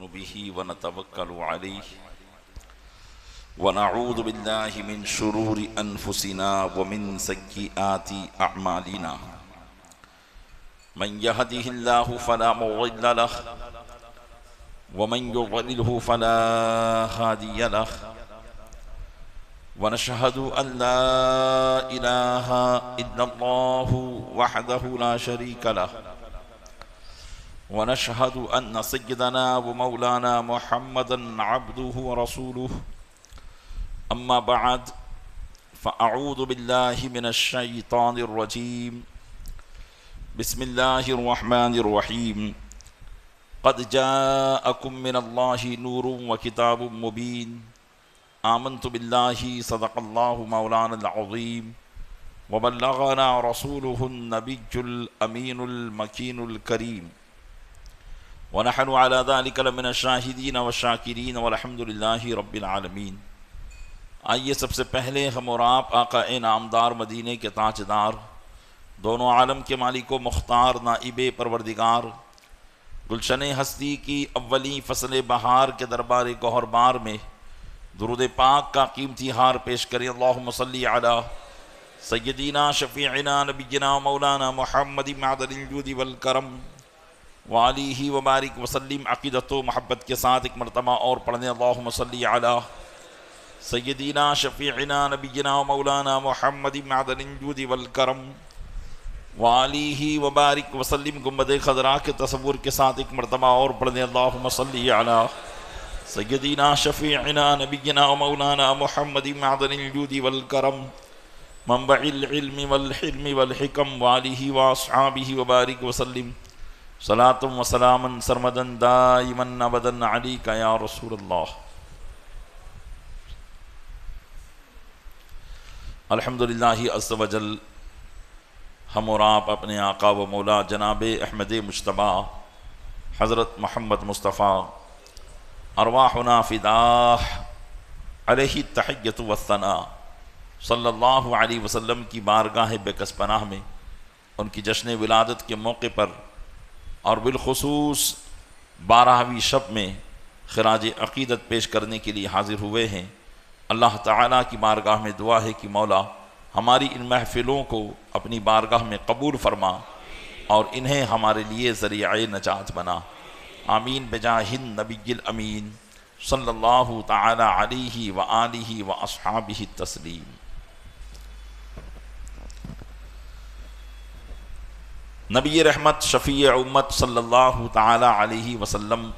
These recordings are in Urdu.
نؤمن به ونتوكل عليه ونعوذ بالله من شرور أنفسنا ومن سيئات أعمالنا من يهده الله فلا مضل له ومن يضلله فلا هادي له ونشهد أن لا إله إلا الله وحده لا شريك له ونشهد أن سيدنا ومولانا محمدا عبده ورسوله أما بعد فأعوذ بالله من الشيطان الرجيم بسم الله الرحمن الرحيم قد جاءكم من الله نور وكتاب مبين آمنت بالله صدق الله مولانا العظيم وبلغنا رسوله النبي الأمين المكين الكريم ونحن على ذلك لمن الشاهدين والشاكرين والحمد لله رب العالمين۔ آئیے سب سے پہلے ہم اور آپ آقا انعامدار مدینے کے تاجدار، دونوں عالم کے مالک و مختار، نائب پروردگار، گلشن ہستی کی اولی فصل بہار کے دربار گوہر بار میں درود پاک کا قیمتی ہار پیش کریں۔ اللہم صلی علی سیدنا شفیعنا نبینا مولانا محمد معدن الجود والکرم وآلہ وبارک وسلم۔ عقیدت و محبت کے ساتھ ایک مرتبہ اور پڑھنے اللہم صلی علی سیدنا شفیعنا نبینا مولانا محمد معدن الجود والکرم وآلہ وبارک وسلم۔ گنبد خضراء کے تصور کے ساتھ ایک مرتبہ اور پڑھنے اللہم صلی علی سیدنا شفیعنا نبینا مولانا محمد معدن الجود والکرم منبع العلم والحلم والحکم وآلہ واصحابہ وبارک وسلم۔ صلاۃ و سلاما سرمدا دائما ابدا علیک یا رسول اللہ۔ الحمدللہ عز و جل، ہم اور آپ اپنے آقا و مولا جناب احمد مجتبیٰ حضرت محمد مصطفیٰ ارواحنا فداہ علیہ التحیۃ والثناء صلی اللہ علیہ وسلم کی بارگاہ بکس پناہ میں ان کی جشن ولادت کے موقع پر اور بالخصوص 12ویں شب میں خراج عقیدت پیش کرنے کے لیے حاضر ہوئے ہیں۔ اللہ تعالیٰ کی بارگاہ میں دعا ہے کہ مولا ہماری ان محفلوں کو اپنی بارگاہ میں قبول فرما اور انہیں ہمارے لیے ذریعہ نجات بنا۔ آمین بجاہ النبی الامین صلی اللہ تعالی علیہ وآلہ واصحابہ التسلیم۔ نبی رحمت شفیع امت صلی اللہ تعالی علیہ وسلم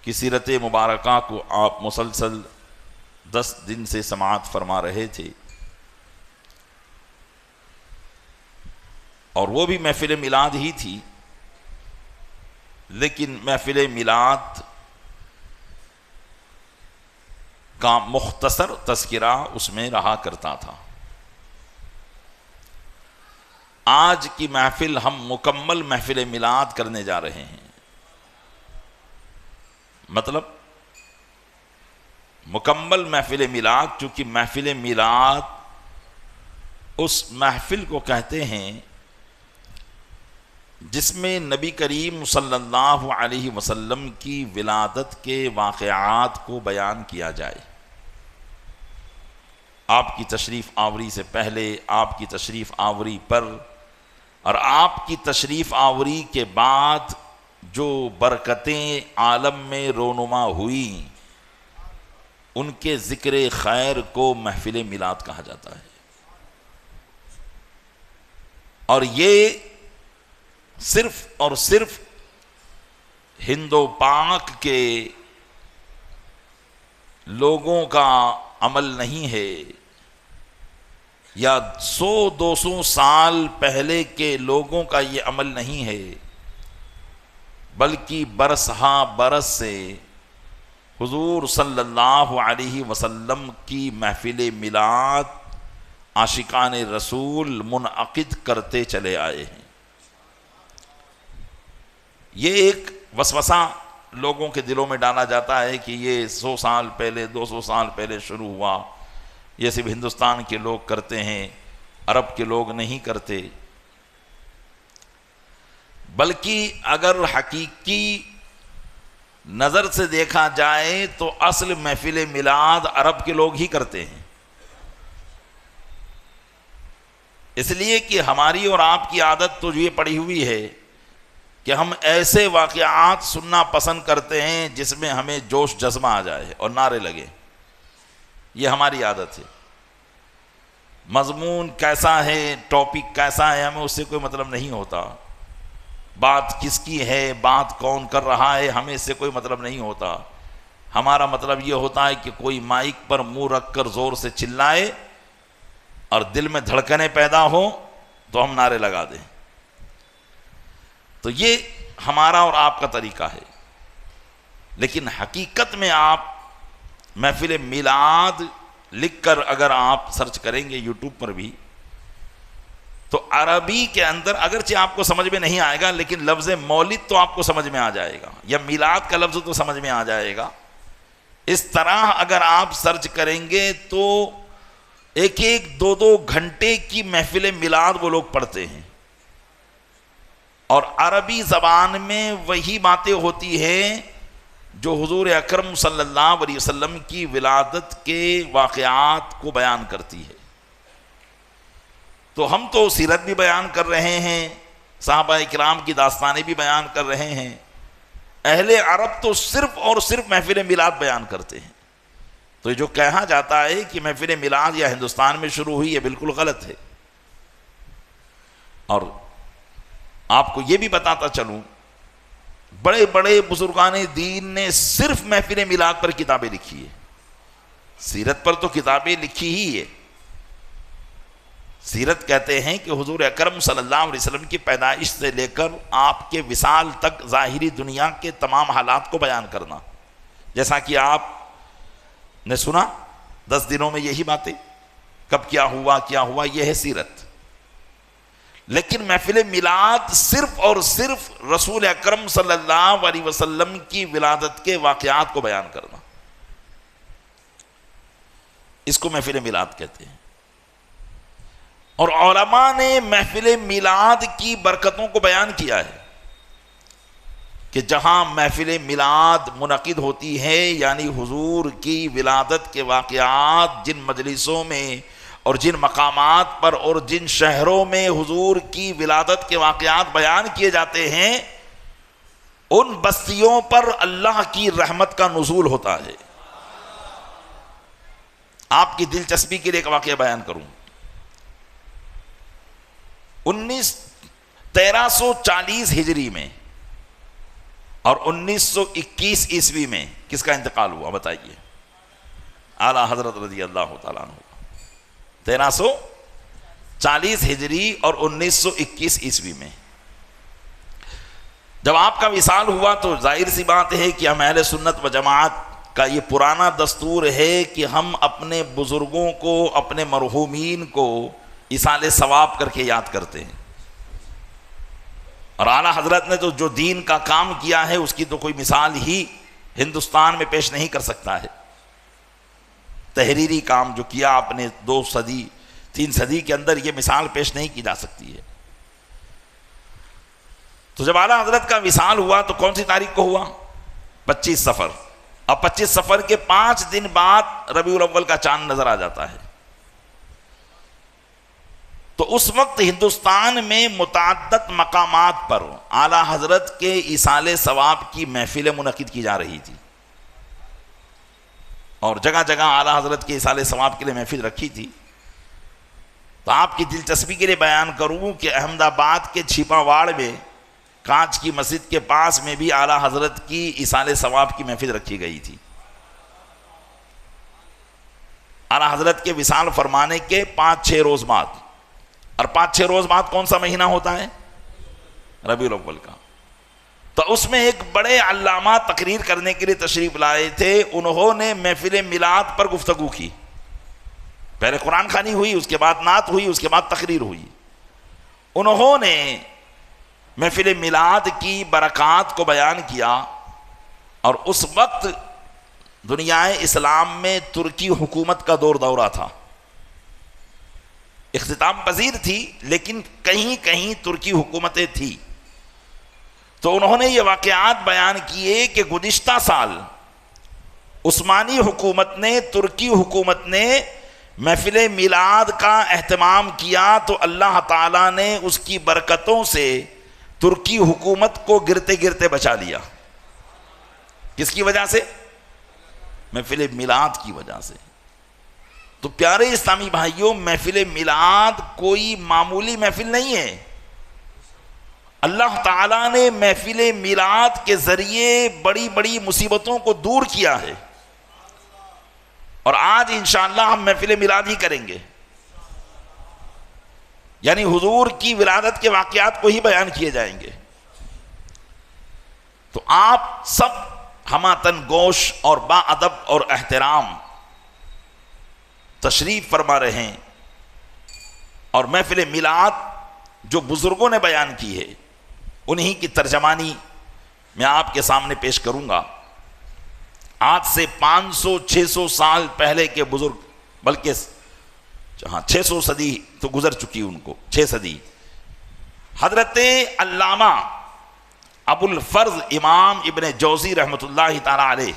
کی سیرت مبارکہ کو آپ مسلسل 10 دن سے سماعت فرما رہے تھے، اور وہ بھی محفل میلاد ہی تھی، لیکن محفل میلاد کا مختصر تذکرہ اس میں رہا کرتا تھا۔ آج کی محفل ہم مکمل محفل میلاد کرنے جا رہے ہیں، مطلب مکمل محفل میلاد، چونکہ محفل میلاد اس محفل کو کہتے ہیں جس میں نبی کریم صلی اللہ علیہ وسلم کی ولادت کے واقعات کو بیان کیا جائے۔ آپ کی تشریف آوری سے پہلے، آپ کی تشریف آوری پر، اور آپ کی تشریف آوری کے بعد جو برکتیں عالم میں رونما ہوئیں، ان کے ذکر خیر کو محفل میلاد کہا جاتا ہے۔ اور یہ صرف اور صرف ہند و پاک کے لوگوں کا عمل نہیں ہے، یا 100-200 سال پہلے کے لوگوں کا یہ عمل نہیں ہے، بلکہ برس ہا برس سے حضور صلی اللہ علیہ وسلم کی محفل میلاد عاشقان رسول منعقد کرتے چلے آئے ہیں۔ یہ ایک وسوسہ لوگوں کے دلوں میں ڈالا جاتا ہے کہ یہ 100 سال پہلے 200 سال پہلے شروع ہوا، یہ صرف ہندوستان کے لوگ کرتے ہیں، عرب کے لوگ نہیں کرتے۔ بلکہ اگر حقیقی نظر سے دیکھا جائے تو اصل محفل میلاد عرب کے لوگ ہی کرتے ہیں، اس لیے کہ ہماری اور آپ کی عادت تو یہ پڑی ہوئی ہے کہ ہم ایسے واقعات سننا پسند کرتے ہیں جس میں ہمیں جوش جذبہ آ جائے اور نعرے لگے، یہ ہماری عادت ہے۔ مضمون کیسا ہے، ٹاپک کیسا ہے، ہمیں اس سے کوئی مطلب نہیں ہوتا، بات کس کی ہے، بات کون کر رہا ہے، ہمیں اس سے کوئی مطلب نہیں ہوتا۔ ہمارا مطلب یہ ہوتا ہے کہ کوئی مائک پر منہ رکھ کر زور سے چلائے اور دل میں دھڑکنیں پیدا ہو تو ہم نعرے لگا دیں۔ تو یہ ہمارا اور آپ کا طریقہ ہے، لیکن حقیقت میں آپ محفل میلاد لکھ کر اگر آپ سرچ کریں گے یوٹیوب پر بھی تو عربی کے اندر اگرچہ آپ کو سمجھ میں نہیں آئے گا لیکن لفظ مولد تو آپ کو سمجھ میں آ جائے گا، یا میلاد کا لفظ تو سمجھ میں آ جائے گا۔ اس طرح اگر آپ سرچ کریں گے تو ایک ایک دو دو گھنٹے کی محفل میلاد وہ لوگ پڑھتے ہیں، اور عربی زبان میں وہی باتیں ہوتی ہیں جو حضور اکرم صلی اللہ علیہ وسلم کی ولادت کے واقعات کو بیان کرتی ہے۔ تو ہم تو سیرت بھی بیان کر رہے ہیں، صحابہ اکرام کی داستانیں بھی بیان کر رہے ہیں، اہل عرب تو صرف اور صرف محفل میلاد بیان کرتے ہیں۔ تو یہ جو کہا جاتا ہے کہ محفل میلاد یا ہندوستان میں شروع ہوئی، یہ بالکل غلط ہے۔ اور آپ کو یہ بھی بتاتا چلوں، بڑے بڑے بزرگان دین نے صرف محفل میلاد پر کتابیں لکھی ہے، سیرت پر تو کتابیں لکھی ہی ہے۔ سیرت کہتے ہیں کہ حضور اکرم صلی اللہ علیہ وسلم کی پیدائش سے لے کر آپ کے وصال تک ظاہری دنیا کے تمام حالات کو بیان کرنا، جیسا کہ آپ نے سنا 10 دنوں میں یہی باتیں، کب کیا ہوا، یہ ہے سیرت۔ لیکن محفل میلاد صرف اور صرف رسول اکرم صلی اللہ علیہ وسلم کی ولادت کے واقعات کو بیان کرنا، اس کو محفل میلاد کہتے ہیں۔ اور علماء نے محفل میلاد کی برکتوں کو بیان کیا ہے کہ جہاں محفل میلاد منعقد ہوتی ہے، یعنی حضور کی ولادت کے واقعات جن مجلسوں میں اور جن مقامات پر اور جن شہروں میں حضور کی ولادت کے واقعات بیان کیے جاتے ہیں، ان بستیوں پر اللہ کی رحمت کا نزول ہوتا ہے۔ آپ کی دلچسپی کے لیے ایک واقعہ بیان کروں۔ 1340 ہجری میں اور 1921 عیسوی میں کس کا انتقال ہوا بتائیے؟ اعلیٰ حضرت رضی اللہ تعالیٰ عنہ۔ 1340 ہجری اور 1921 عیسوی میں جب آپ کا وصال ہوا تو ظاہر سی بات ہے کہ ہم اہل سنت و جماعت کا یہ پرانا دستور ہے کہ ہم اپنے بزرگوں کو، اپنے مرحومین کو ایصال ثواب کر کے یاد کرتے ہیں، اور اعلیٰ حضرت نے تو جو دین کا کام کیا ہے اس کی تو کوئی مثال ہی ہندوستان میں پیش نہیں کر سکتا ہے۔ تحریری کام جو کیا آپ نے 2 صدی 3 صدی کے اندر، یہ مثال پیش نہیں کی جا سکتی ہے۔ تو جب اعلیٰ حضرت کا وصال ہوا تو کون سی تاریخ کو ہوا؟ 25 صفر، اور 25 صفر کے 5 دن بعد ربیع الاول کا چاند نظر آ جاتا ہے۔ تو اس وقت ہندوستان میں متعدد مقامات پر اعلیٰ حضرت کے ایصال ثواب کی محفلیں منعقد کی جا رہی تھی، اور جگہ جگہ اعلیٰ حضرت کے ایصال ثواب کے لیے محفل رکھی تھی۔ تو آپ کی دلچسپی کے لیے بیان کروں کہ احمد آباد کے چھیپا واڑ میں کانچ کی مسجد کے پاس میں بھی اعلیٰ حضرت کی ایصال ثواب کی محفل رکھی گئی تھی۔ اعلیٰ حضرت کے وصال فرمانے کے 5-6 روز بعد، اور 5-6 روز بعد کون سا مہینہ ہوتا ہے؟ ربیع الاول کا۔ تو اس میں ایک بڑے علامہ تقریر کرنے کے لیے تشریف لائے تھے، انہوں نے محفل میلاد پر گفتگو کی۔ پہلے قرآن خوانی ہوئی، اس کے بعد نعت ہوئی، اس کے بعد تقریر ہوئی۔ انہوں نے محفل میلاد کی برکات کو بیان کیا، اور اس وقت دنیا اسلام میں ترکی حکومت کا دورہ تھا، اختتام پذیر تھی لیکن کہیں کہیں ترکی حکومتیں تھی۔ تو انہوں نے یہ واقعات بیان کیے کہ گزشتہ سال عثمانی حکومت نے، ترکی حکومت نے محفل میلاد کا اہتمام کیا تو اللہ تعالیٰ نے اس کی برکتوں سے ترکی حکومت کو گرتے گرتے بچا لیا۔ کس کی وجہ سے؟ محفل میلاد کی وجہ سے۔ تو پیارے اسلامی بھائیوں، محفل میلاد کوئی معمولی محفل نہیں ہے۔ اللہ تعالیٰ نے محفل میلاد کے ذریعے بڑی بڑی مصیبتوں کو دور کیا ہے، اور آج انشاءاللہ ہم محفل میلاد ہی کریں گے، یعنی حضور کی ولادت کے واقعات کو ہی بیان کیے جائیں گے۔ تو آپ سب ہماتن گوش اور با ادب اور احترام تشریف فرما رہے ہیں، اور محفل میلاد جو بزرگوں نے بیان کی ہے انہی کی ترجمانی میں آپ کے سامنے پیش کروں گا۔ آج سے 500-600 سال پہلے کے بزرگ، بلکہ 600 صدی تو گزر چکی ان کو، 6 صدی، حضرت علامہ ابو الفرز امام ابن جوزی رحمۃ اللہ تعالی علیہ،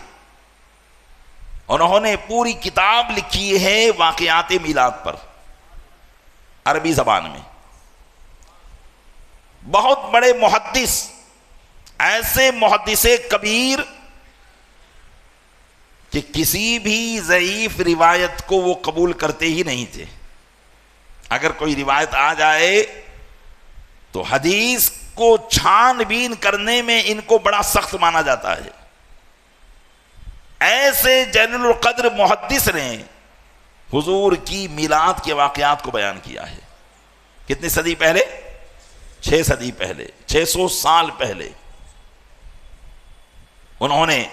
انہوں نے پوری کتاب لکھی ہے واقعات میلاد پر، عربی زبان میں۔ بہت بڑے محدث، ایسے محدث کبیر کہ کسی بھی ضعیف روایت کو وہ قبول کرتے ہی نہیں تھے۔ اگر کوئی روایت آ جائے تو حدیث کو چھان بین کرنے میں ان کو بڑا سخت مانا جاتا ہے۔ ایسے جلیل القدر محدث نے حضور کی میلاد کے واقعات کو بیان کیا ہے۔ کتنی صدی پہلے؟ 6 صدی پہلے، 600 سال پہلے۔ انہوں نے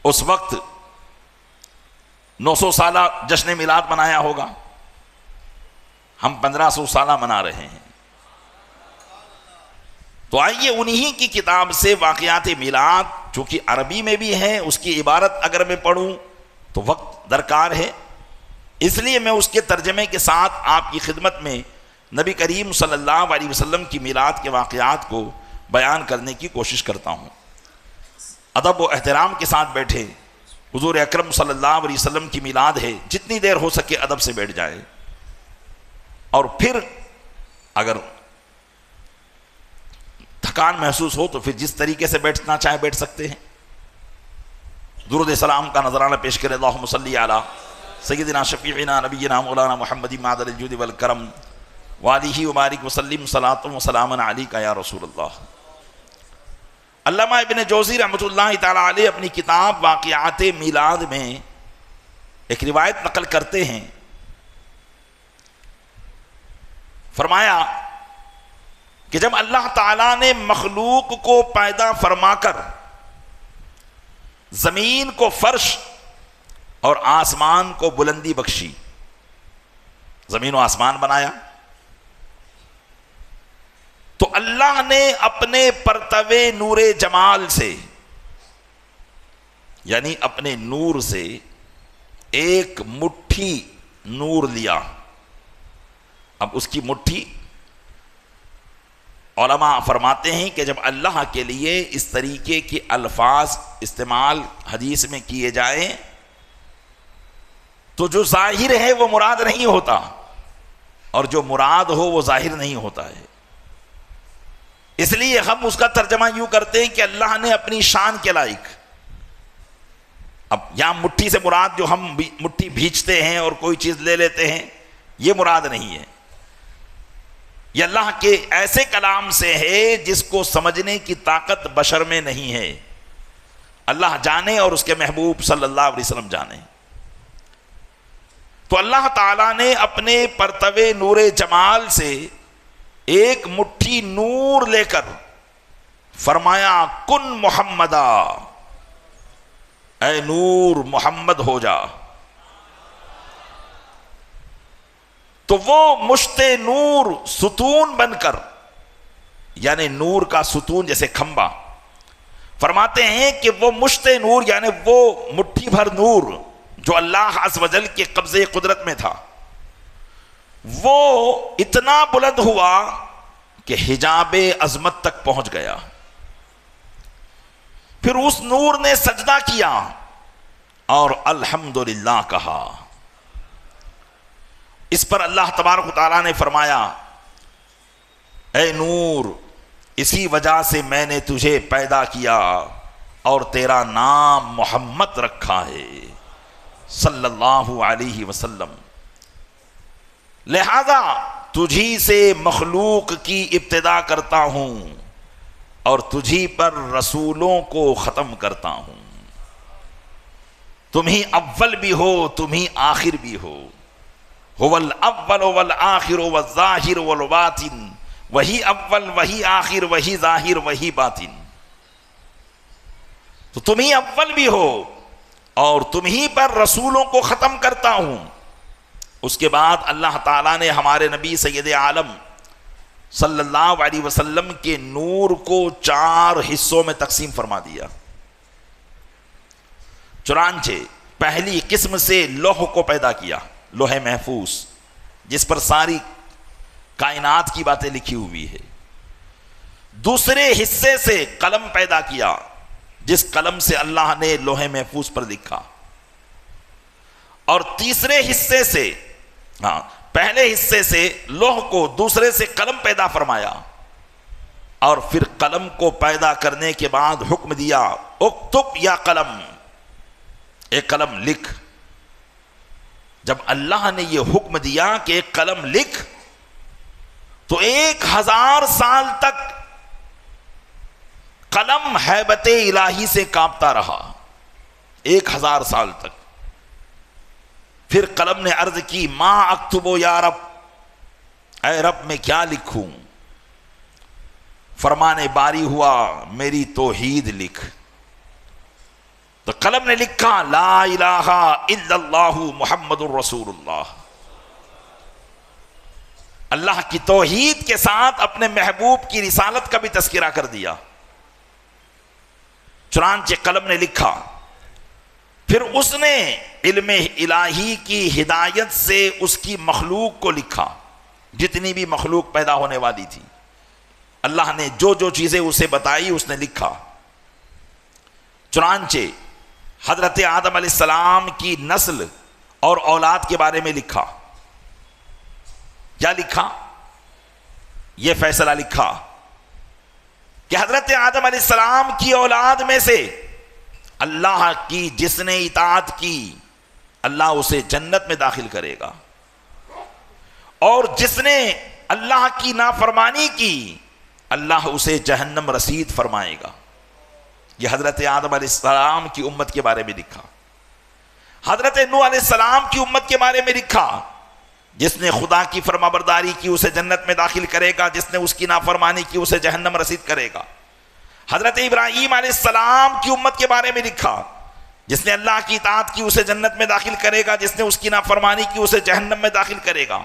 اس وقت 900 سالہ جشن میلاد منایا ہوگا، ہم 1500 سالہ منا رہے ہیں۔ تو آئیے انہی کی کتاب سے واقعات میلاد، چونکہ عربی میں بھی ہے، اس کی عبارت اگر میں پڑھوں تو وقت درکار ہے، اس لیے میں اس کے ترجمے کے ساتھ آپ کی خدمت میں نبی کریم صلی اللہ علیہ وسلم کی میلاد کے واقعات کو بیان کرنے کی کوشش کرتا ہوں۔ ادب و احترام کے ساتھ بیٹھے، حضور اکرم صلی اللہ علیہ وسلم کی میلاد ہے، جتنی دیر ہو سکے ادب سے بیٹھ جائیں، اور پھر اگر تھکان محسوس ہو تو پھر جس طریقے سے بیٹھنا چاہے بیٹھ سکتے ہیں۔ درود سلام کا نذرانہ پیش کریں۔ اللہم صلی علی سیدنا شفیعنا نبینا مولانا محمد معدن الجود والکرم وآلہ وبارک وسلم صلاۃ و سلام علیک یا رسول اللہ۔ علامہ ابن جوزی رحمۃ اللہ تعالی علیہ اپنی کتاب واقعات میلاد میں ایک روایت نقل کرتے ہیں، فرمایا کہ جب اللہ تعالیٰ نے مخلوق کو پیدا فرما کر زمین کو فرش اور آسمان کو بلندی بخشی، زمین و آسمان بنایا، تو اللہ نے اپنے پرتوے نور جمال سے، یعنی اپنے نور سے ایک مٹھی نور لیا۔ اب اس کی مٹھی، علماء فرماتے ہیں کہ جب اللہ کے لیے اس طریقے کے الفاظ استعمال حدیث میں کیے جائیں تو جو ظاہر ہے وہ مراد نہیں ہوتا، اور جو مراد ہو وہ ظاہر نہیں ہوتا ہے۔ اس لیے ہم اس کا ترجمہ یوں کرتے ہیں کہ اللہ نے اپنی شان کے لائق، اب یہاں مٹھی سے مراد جو ہم مٹھی بھیجتے ہیں اور کوئی چیز لے لیتے ہیں یہ مراد نہیں ہے، یہ اللہ کے ایسے کلام سے ہے جس کو سمجھنے کی طاقت بشر میں نہیں ہے، اللہ جانے اور اس کے محبوب صلی اللہ علیہ وسلم جانے۔ تو اللہ تعالیٰ نے اپنے پرتوے نور جمال سے ایک مٹھی نور لے کر فرمایا کن محمدا، اے نور محمد ہو جا۔ تو وہ مشت نور ستون بن کر، یعنی نور کا ستون جیسے کھمبا، فرماتے ہیں کہ وہ مشت نور یعنی وہ مٹھی بھر نور جو اللہ عز و جل کے قبضے قدرت میں تھا، وہ اتنا بلند ہوا کہ حجاب عظمت تک پہنچ گیا۔ پھر اس نور نے سجدہ کیا اور الحمدللہ کہا۔ اس پر اللہ تبارک و تعالیٰ نے فرمایا اے نور، اسی وجہ سے میں نے تجھے پیدا کیا اور تیرا نام محمد رکھا ہے صلی اللہ علیہ وسلم، لہذا تجھی سے مخلوق کی ابتدا کرتا ہوں اور تجھی پر رسولوں کو ختم کرتا ہوں۔ تم ہی اول بھی ہو، تم ہی آخر بھی ہو، هو الاول والآخر والظاہر والباطن، وہی اول وہی آخر وہی ظاہر وہی باطن۔ تو تم ہی اول بھی ہو اور تم ہی پر رسولوں کو ختم کرتا ہوں۔ اس کے بعد اللہ تعالیٰ نے ہمارے نبی سید عالم صلی اللہ علیہ وسلم کے نور کو 4 حصوں میں تقسیم فرما دیا۔ چنانچہ پہلی قسم سے لوح کو پیدا کیا، لوح محفوظ جس پر ساری کائنات کی باتیں لکھی ہوئی ہے۔ دوسرے حصے سے قلم پیدا کیا، جس قلم سے اللہ نے لوح محفوظ پر لکھا۔ اور تیسرے حصے سے پہلے حصے سے لوح کو، دوسرے سے قلم پیدا فرمایا، اور پھر قلم کو پیدا کرنے کے بعد حکم دیا اکتب یا قلم، اے قلم لکھ۔ جب اللہ نے یہ حکم دیا کہ ایک قلم لکھ، تو 1000 سال تک قلم ہیبت الہی سے کانپتا رہا، 1000 سال تک۔ پھر قلم نے عرض کی ما اکتب یا رب، اے رب میں کیا لکھوں؟ فرمانے باری ہوا میری توحید لکھ۔ تو قلم نے لکھا لا الہ الا اللہ محمد الرسول اللہ، اللہ کی توحید کے ساتھ اپنے محبوب کی رسالت کا بھی تذکرہ کر دیا۔ چنانچہ قلم نے لکھا، پھر اس نے علم الہی کی ہدایت سے اس کی مخلوق کو لکھا، جتنی بھی مخلوق پیدا ہونے والی تھی، اللہ نے جو جو چیزیں اسے بتائی اس نے لکھا۔ چنانچہ حضرت آدم علیہ السلام کی نسل اور اولاد کے بارے میں لکھا۔ کیا لکھا؟ یہ فیصلہ لکھا کہ حضرت آدم علیہ السلام کی اولاد میں سے اللہ کی جس نے اطاعت کی اللہ اسے جنت میں داخل کرے گا، اور جس نے اللہ کی نافرمانی کی اللہ اسے جہنم رسید فرمائے گا۔ یہ حضرت آدم علیہ السلام کی امت کے بارے میں لکھا۔ حضرت نوح علیہ السلام کی امت کے بارے میں لکھا، جس نے خدا کی فرمانبرداری کی اسے جنت میں داخل کرے گا، جس نے اس کی نافرمانی کی اسے جہنم رسید کرے گا۔ حضرت ابراہیم علیہ السلام کی امت کے بارے میں لکھا، جس نے اللہ کی اطاعت کی اسے جنت میں داخل کرے گا، جس نے اس کی نافرمانی کی اسے جہنم میں داخل کرے گا۔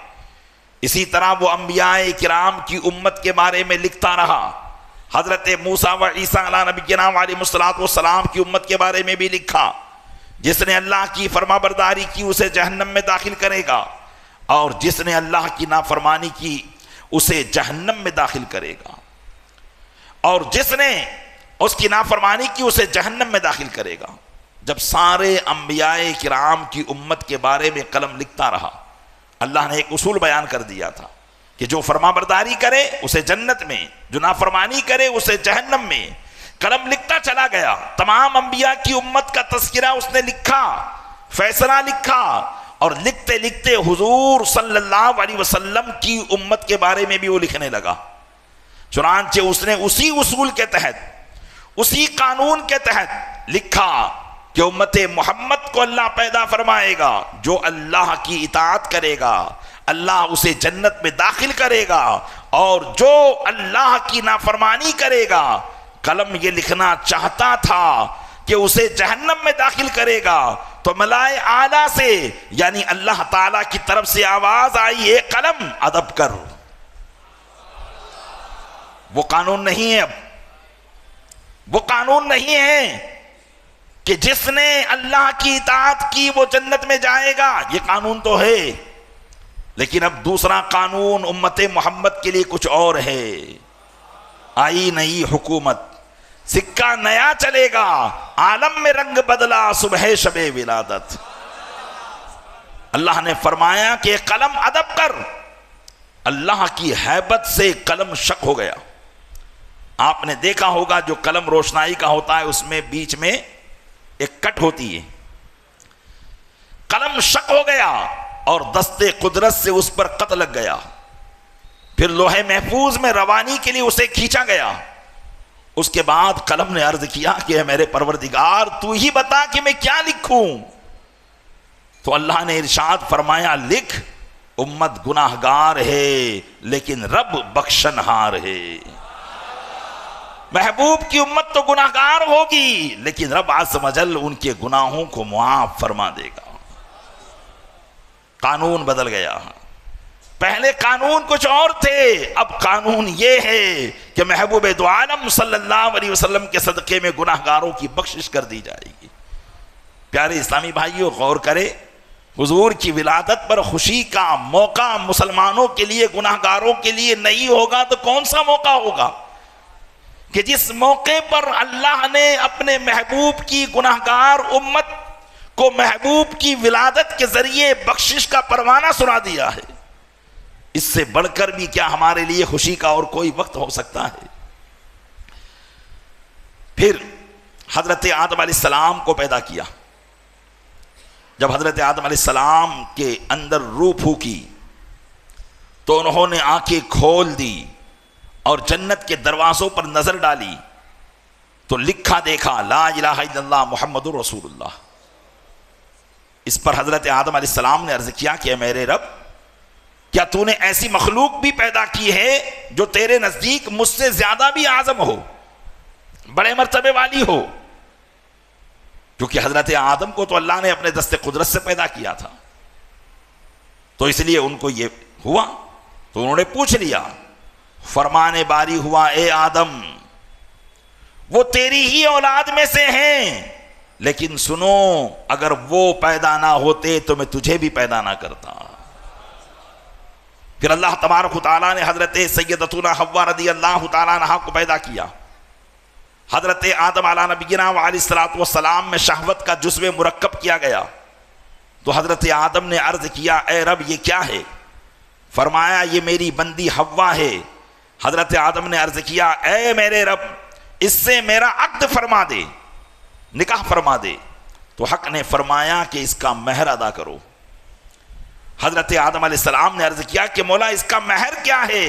اسی طرح وہ انبیاء کرام کی امت کے بارے میں لکھتا رہا۔ حضرت موسیٰ و عیسیٰ علیہ نبینا علیہ السلام کی امت کے بارے میں بھی لکھا، جس نے اللہ کی فرمانبرداری کی اسے جہنم میں داخل کرے گا، اور جس نے اللہ کی نافرمانی کی اسے جہنم میں داخل کرے گا، اور جس نے اس کی نافرمانی کی اسے جہنم میں داخل کرے گا۔ جب سارے انبیاء کرام کی امت کے بارے میں قلم لکھتا رہا، اللہ نے ایک اصول بیان کر دیا تھا کہ جو فرمانبرداری کرے اسے جنت میں، جو نافرمانی کرے اسے جہنم میں۔ قلم لکھتا چلا گیا، تمام انبیاء کی امت کا تذکرہ اس نے لکھا، فیصلہ لکھا، اور لکھتے لکھتے حضور صلی اللہ علیہ وسلم کی امت کے بارے میں بھی وہ لکھنے لگا۔ چنانچہ اس نے اسی اصول کے تحت، اسی قانون کے تحت لکھا کہ امت محمد کو اللہ پیدا فرمائے گا، جو اللہ کی اطاعت کرے گا اللہ اسے جنت میں داخل کرے گا، اور جو اللہ کی نافرمانی کرے گا قلم یہ لکھنا چاہتا تھا کہ اسے جہنم میں داخل کرے گا، تو ملائے اعلیٰ سے یعنی اللہ تعالیٰ کی طرف سے آواز آئی اے قلم ادب کر۔ وہ قانون نہیں ہے، اب وہ قانون نہیں ہے کہ جس نے اللہ کی اطاعت کی وہ جنت میں جائے گا، یہ قانون تو ہے، لیکن اب دوسرا قانون امت محمد کے لیے کچھ اور ہے۔ آئی نئی حکومت، سکہ نیا چلے گا، عالم میں رنگ بدلا صبح شب ولادت۔ اللہ نے فرمایا کہ قلم ادب کر، اللہ کی ہیبت سے قلم شق ہو گیا۔ آپ نے دیکھا ہوگا جو قلم روشنائی کا ہوتا ہے اس میں بیچ میں ایک کٹ ہوتی ہے، قلم شق ہو گیا اور دست قدرت سے اس پر قط لگ گیا، پھر لوح محفوظ میں روانی کے لیے اسے کھینچا گیا۔ اس کے بعد قلم نے عرض کیا کہ اے میرے پروردگار تو ہی بتا کہ میں کیا لکھوں؟ تو اللہ نے ارشاد فرمایا لکھ، امت گناہگار ہے لیکن رب بخشنہار ہے۔ محبوب کی امت تو گناہگار ہوگی لیکن رب عز و جل ان کے گناہوں کو معاف فرما دے گا۔ قانون بدل گیا، پہلے قانون کچھ اور تھے، اب قانون یہ ہے کہ محبوب دو عالم صلی اللہ علیہ وسلم کے صدقے میں گناہگاروں کی بخشش کر دی جائے گی۔ پیارے اسلامی بھائیوں غور کرے، حضور کی ولادت پر خوشی کا موقع مسلمانوں کے لیے گناہگاروں کے لیے نہیں ہوگا تو کون سا موقع ہوگا کہ جس موقع پر اللہ نے اپنے محبوب کی گناہگار امت کو محبوب کی ولادت کے ذریعے بخشش کا پروانہ سنا دیا ہے۔ اس سے بڑھ کر بھی کیا ہمارے لیے خوشی کا اور کوئی وقت ہو سکتا ہے؟ پھر حضرت آدم علیہ السلام کو پیدا کیا۔ جب حضرت آدم علیہ السلام کے اندر روح پھونکی تو انہوں نے آنکھیں کھول دی اور جنت کے دروازوں پر نظر ڈالی تو لکھا دیکھا لا الہ الا اللہ محمد رسول اللہ۔ اس پر حضرت آدم علیہ السلام نے عرض کیا کہ اے میرے رب، کیا تو نے ایسی مخلوق بھی پیدا کی ہے جو تیرے نزدیک مجھ سے زیادہ بھی اعظم ہو، بڑے مرتبے والی ہو؟ کیونکہ حضرت آدم کو تو اللہ نے اپنے دست قدرت سے پیدا کیا تھا، تو اس لیے ان کو یہ ہوا تو انہوں نے پوچھ لیا، فرمانے باری ہوا اے آدم وہ تیری ہی اولاد میں سے ہیں، لیکن سنو اگر وہ پیدا نہ ہوتے تو میں تجھے بھی پیدا نہ کرتا۔ پھر اللہ تبارک و تعالیٰ نے حضرت سیدتنا حوا رضی اللہ تعالیٰ عنہا کو پیدا کیا۔ حضرت آدم علیہ نبینا علیہ السلام میں شہوت کا جزو مرکب کیا گیا تو حضرت آدم نے عرض کیا اے رب یہ کیا ہے؟ فرمایا یہ میری بندی حوا ہے۔ حضرت آدم نے عرض کیا اے میرے رب اس سے میرا عقد فرما دے، نکاح فرما دے۔ تو حق نے فرمایا کہ اس کا مہر ادا کرو۔ حضرت آدم علیہ السلام نے عرض کیا کہ مولا اس کا مہر کیا ہے؟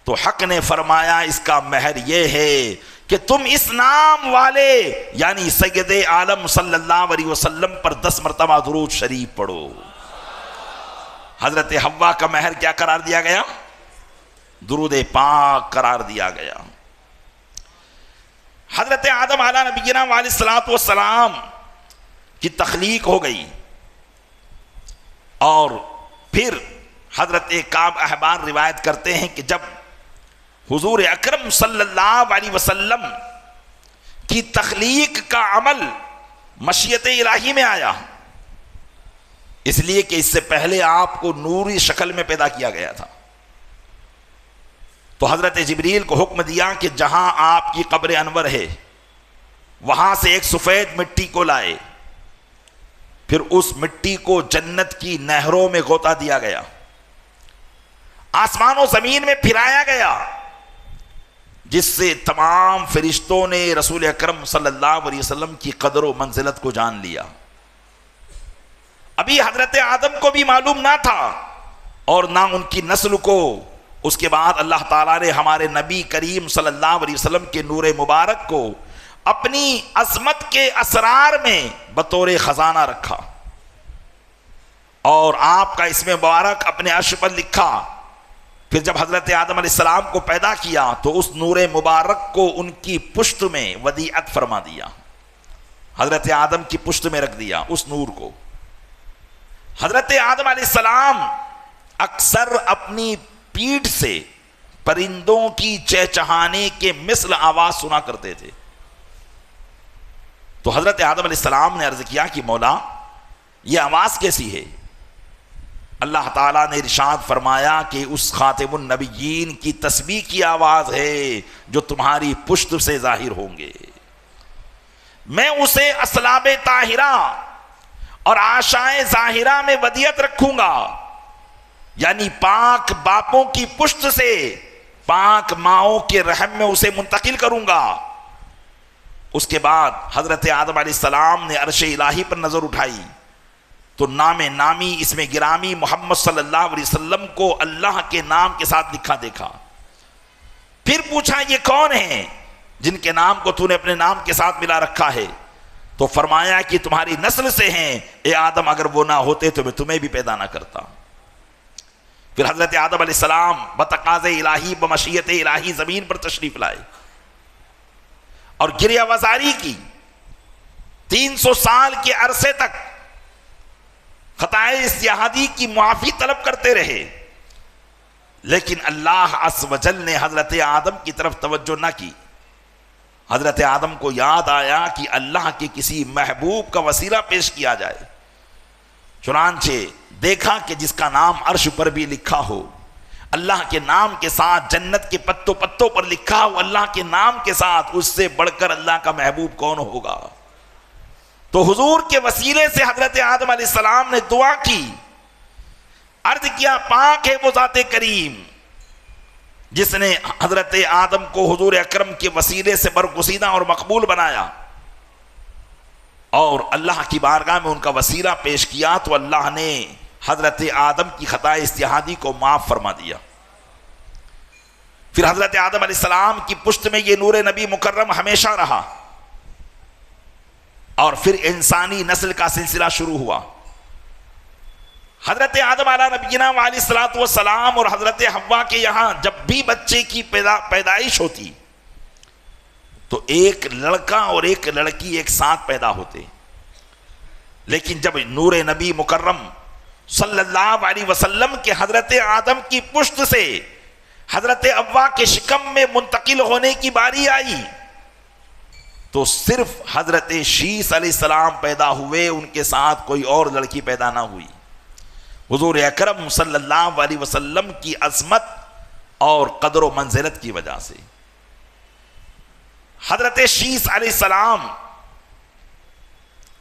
تو حق نے فرمایا اس کا مہر یہ ہے کہ تم اس نام والے یعنی سید عالم صلی اللہ علیہ وسلم پر 10 مرتبہ درود شریف پڑھو۔ حضرت حوا کا مہر کیا قرار دیا گیا؟ درود پاک قرار دیا گیا۔ حضرت آدم علیہ نبینا علیہ السلام کی تخلیق ہو گئی اور پھر حضرت کعب احبار روایت کرتے ہیں کہ جب حضور اکرم صلی اللہ علیہ وسلم کی تخلیق کا عمل مشیت الہی میں آیا، اس لیے کہ اس سے پہلے آپ کو نوری شکل میں پیدا کیا گیا تھا، تو حضرت جبریل کو حکم دیا کہ جہاں آپ کی قبر انور ہے وہاں سے ایک سفید مٹی کو لائے، پھر اس مٹی کو جنت کی نہروں میں غوطہ دیا گیا، آسمان و زمین میں پھرایا گیا، جس سے تمام فرشتوں نے رسول اکرم صلی اللہ علیہ وسلم کی قدر و منزلت کو جان لیا۔ ابھی حضرت آدم کو بھی معلوم نہ تھا اور نہ ان کی نسل کو۔ اس کے بعد اللہ تعالیٰ نے ہمارے نبی کریم صلی اللہ علیہ وسلم کے نور مبارک کو اپنی عظمت کے اسرار میں بطور خزانہ رکھا اور آپ کا اسم مبارک اپنے عرش پر لکھا۔ پھر جب حضرت آدم علیہ السلام کو پیدا کیا تو اس نور مبارک کو ان کی پشت میں ودیعت فرما دیا، حضرت آدم کی پشت میں رکھ دیا اس نور کو۔ حضرت آدم علیہ السلام اکثر اپنی پیٹھ سے پرندوں کی چہچہانے کے مثل آواز سنا کرتے تھے، تو حضرت آدم علیہ السلام نے عرض کیا کہ مولا یہ آواز کیسی ہے؟ اللہ تعالیٰ نے ارشاد فرمایا کہ اس خاتم النبیین کی تسبیح کی آواز ہے جو تمہاری پشت سے ظاہر ہوں گے، میں اسے اسلاب طاہرہ اور عاشائے ظاہرہ میں ودیعت رکھوں گا، یعنی پاک باپوں کی پشت سے پاک ماؤں کے رحم میں اسے منتقل کروں گا۔ اس کے بعد حضرت آدم علیہ السلام نے عرش الہی پر نظر اٹھائی تو نام نامی اس میں گرامی محمد صلی اللہ علیہ وسلم کو اللہ کے نام کے ساتھ لکھا دیکھا۔ پھر پوچھا یہ کون ہیں جن کے نام کو تو نے اپنے نام کے ساتھ ملا رکھا ہے؟ تو فرمایا کہ تمہاری نسل سے ہیں، اے آدم اگر وہ نہ ہوتے تو میں تمہیں بھی پیدا نہ کرتا۔ پھر حضرت آدم علیہ السلام بتقاض الہی بمشیت الہی زمین پر تشریف لائے اور گریہ وزاری کی، 300 سال کے عرصے تک خطائے استحادی کی معافی طلب کرتے رہے، لیکن اللہ عز و جل نے حضرت آدم کی طرف توجہ نہ کی۔ حضرت آدم کو یاد آیا کہ اللہ کے کسی محبوب کا وسیلہ پیش کیا جائے، چنانچہ دیکھا کہ جس کا نام عرش پر بھی لکھا ہو، اللہ کے نام کے ساتھ جنت کے پتوں پتوں پر لکھا ہو اللہ کے نام کے ساتھ، اس سے بڑھ کر اللہ کا محبوب کون ہوگا؟ تو حضور کے وسیلے سے حضرت آدم علیہ السلام نے دعا کی، عرض کیا پاک ہے وہ ذات کریم جس نے حضرت آدم کو حضور اکرم کے وسیلے سے برگزیدہ اور مقبول بنایا، اور اللہ کی بارگاہ میں ان کا وسیلہ پیش کیا تو اللہ نے حضرت آدم کی خطائے استحادی کو معاف فرما دیا۔ پھر حضرت آدم علیہ السلام کی پشت میں یہ نور نبی مکرم ہمیشہ رہا، اور پھر انسانی نسل کا سلسلہ شروع ہوا۔ حضرت آدم علیہ نبینا علیہ الصلوۃ والسلام اور حضرت حوا کے یہاں جب بھی بچے کی پیدائش ہوتی تو ایک لڑکا اور ایک لڑکی ایک ساتھ پیدا ہوتے، لیکن جب نور نبی مکرم صلی اللہ علیہ وسلم کے حضرت آدم کی پشت سے حضرت حوا کے شکم میں منتقل ہونے کی باری آئی تو صرف حضرت شیس علیہ السلام پیدا ہوئے، ان کے ساتھ کوئی اور لڑکی پیدا نہ ہوئی۔ حضور اکرم صلی اللہ علیہ وسلم کی عظمت اور قدر و منزلت کی وجہ سے حضرت شیس علیہ السلام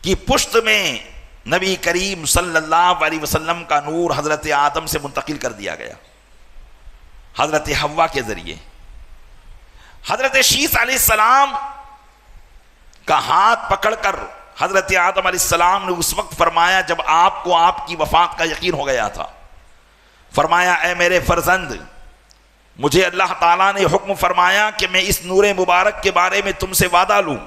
کی پشت میں نبی کریم صلی اللہ علیہ وسلم کا نور حضرت آدم سے منتقل کر دیا گیا حضرت حوا کے ذریعے۔ حضرت شیس علیہ السلام کا ہاتھ پکڑ کر حضرت آدم علیہ السلام نے اس وقت فرمایا جب آپ کو آپ کی وفات کا یقین ہو گیا تھا، فرمایا اے میرے فرزند، مجھے اللہ تعالیٰ نے حکم فرمایا کہ میں اس نور مبارک کے بارے میں تم سے وعدہ لوں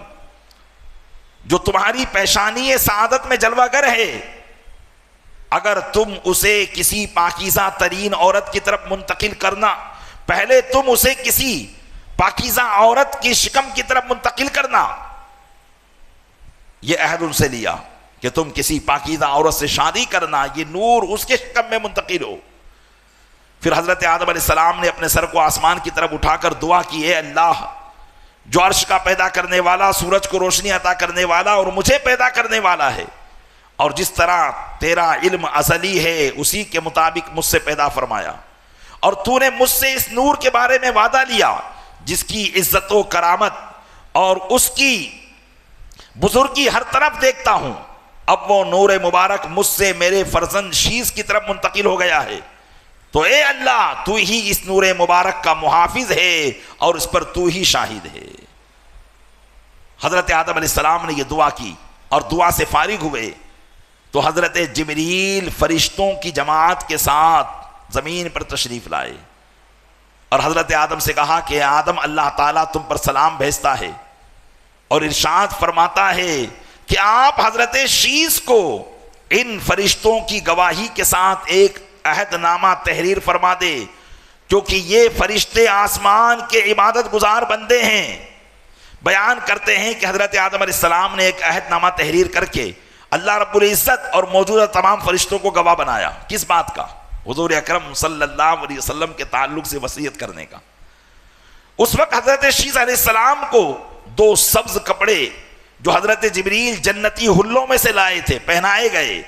جو تمہاری پیشانی سعادت میں جلوہ گر ہے، اگر تم اسے کسی پاکیزہ ترین عورت کی طرف منتقل کرنا، پہلے تم اسے کسی پاکیزہ عورت کی شکم کی طرف منتقل کرنا، یہ عہد ان سے لیا کہ تم کسی پاکیزہ عورت سے شادی کرنا، یہ نور اس کے شکم میں منتقل ہو۔ پھر حضرت آدم علیہ السلام نے اپنے سر کو آسمان کی طرف اٹھا کر دعا کی، اے اللہ جو عرش کا پیدا کرنے والا، سورج کو روشنی عطا کرنے والا اور مجھے پیدا کرنے والا ہے، اور جس طرح تیرا علم ازلی ہے اسی کے مطابق مجھ سے پیدا فرمایا، اور تو نے مجھ سے اس نور کے بارے میں وعدہ لیا جس کی عزت و کرامت اور اس کی بزرگی ہر طرف دیکھتا ہوں، اب وہ نور مبارک مجھ سے میرے فرزند شیس کی طرف منتقل ہو گیا ہے، تو اے اللہ تو ہی اس نور مبارک کا محافظ ہے اور اس پر تو ہی شاہد ہے۔ حضرت آدم علیہ السلام نے یہ دعا کی اور دعا سے فارغ ہوئے تو حضرت جبریل فرشتوں کی جماعت کے ساتھ زمین پر تشریف لائے اور حضرت آدم سے کہا کہ آدم اللہ تعالیٰ تم پر سلام بھیجتا ہے اور ارشاد فرماتا ہے کہ آپ حضرت شیس کو ان فرشتوں کی گواہی کے ساتھ ایک عہد نامہ تحریر فرما دے، کیونکہ یہ فرشتے آسمان کے عبادت گزار بندے ہیں۔ بیان کرتے ہیں کہ حضرت آدم علیہ السلام نے ایک عہد نامہ تحریر کر کے اللہ رب العزت اور موجودہ تمام فرشتوں کو گواہ بنایا۔ کس بات کا؟ حضور اکرم صلی اللہ علیہ وسلم کے تعلق سے وصیت کرنے کا۔ اس وقت حضرت شیس علیہ السلام کو 2 سبز کپڑے جو حضرت جبریل جنتی حلوں میں سے لائے تھے پہنائے گئے،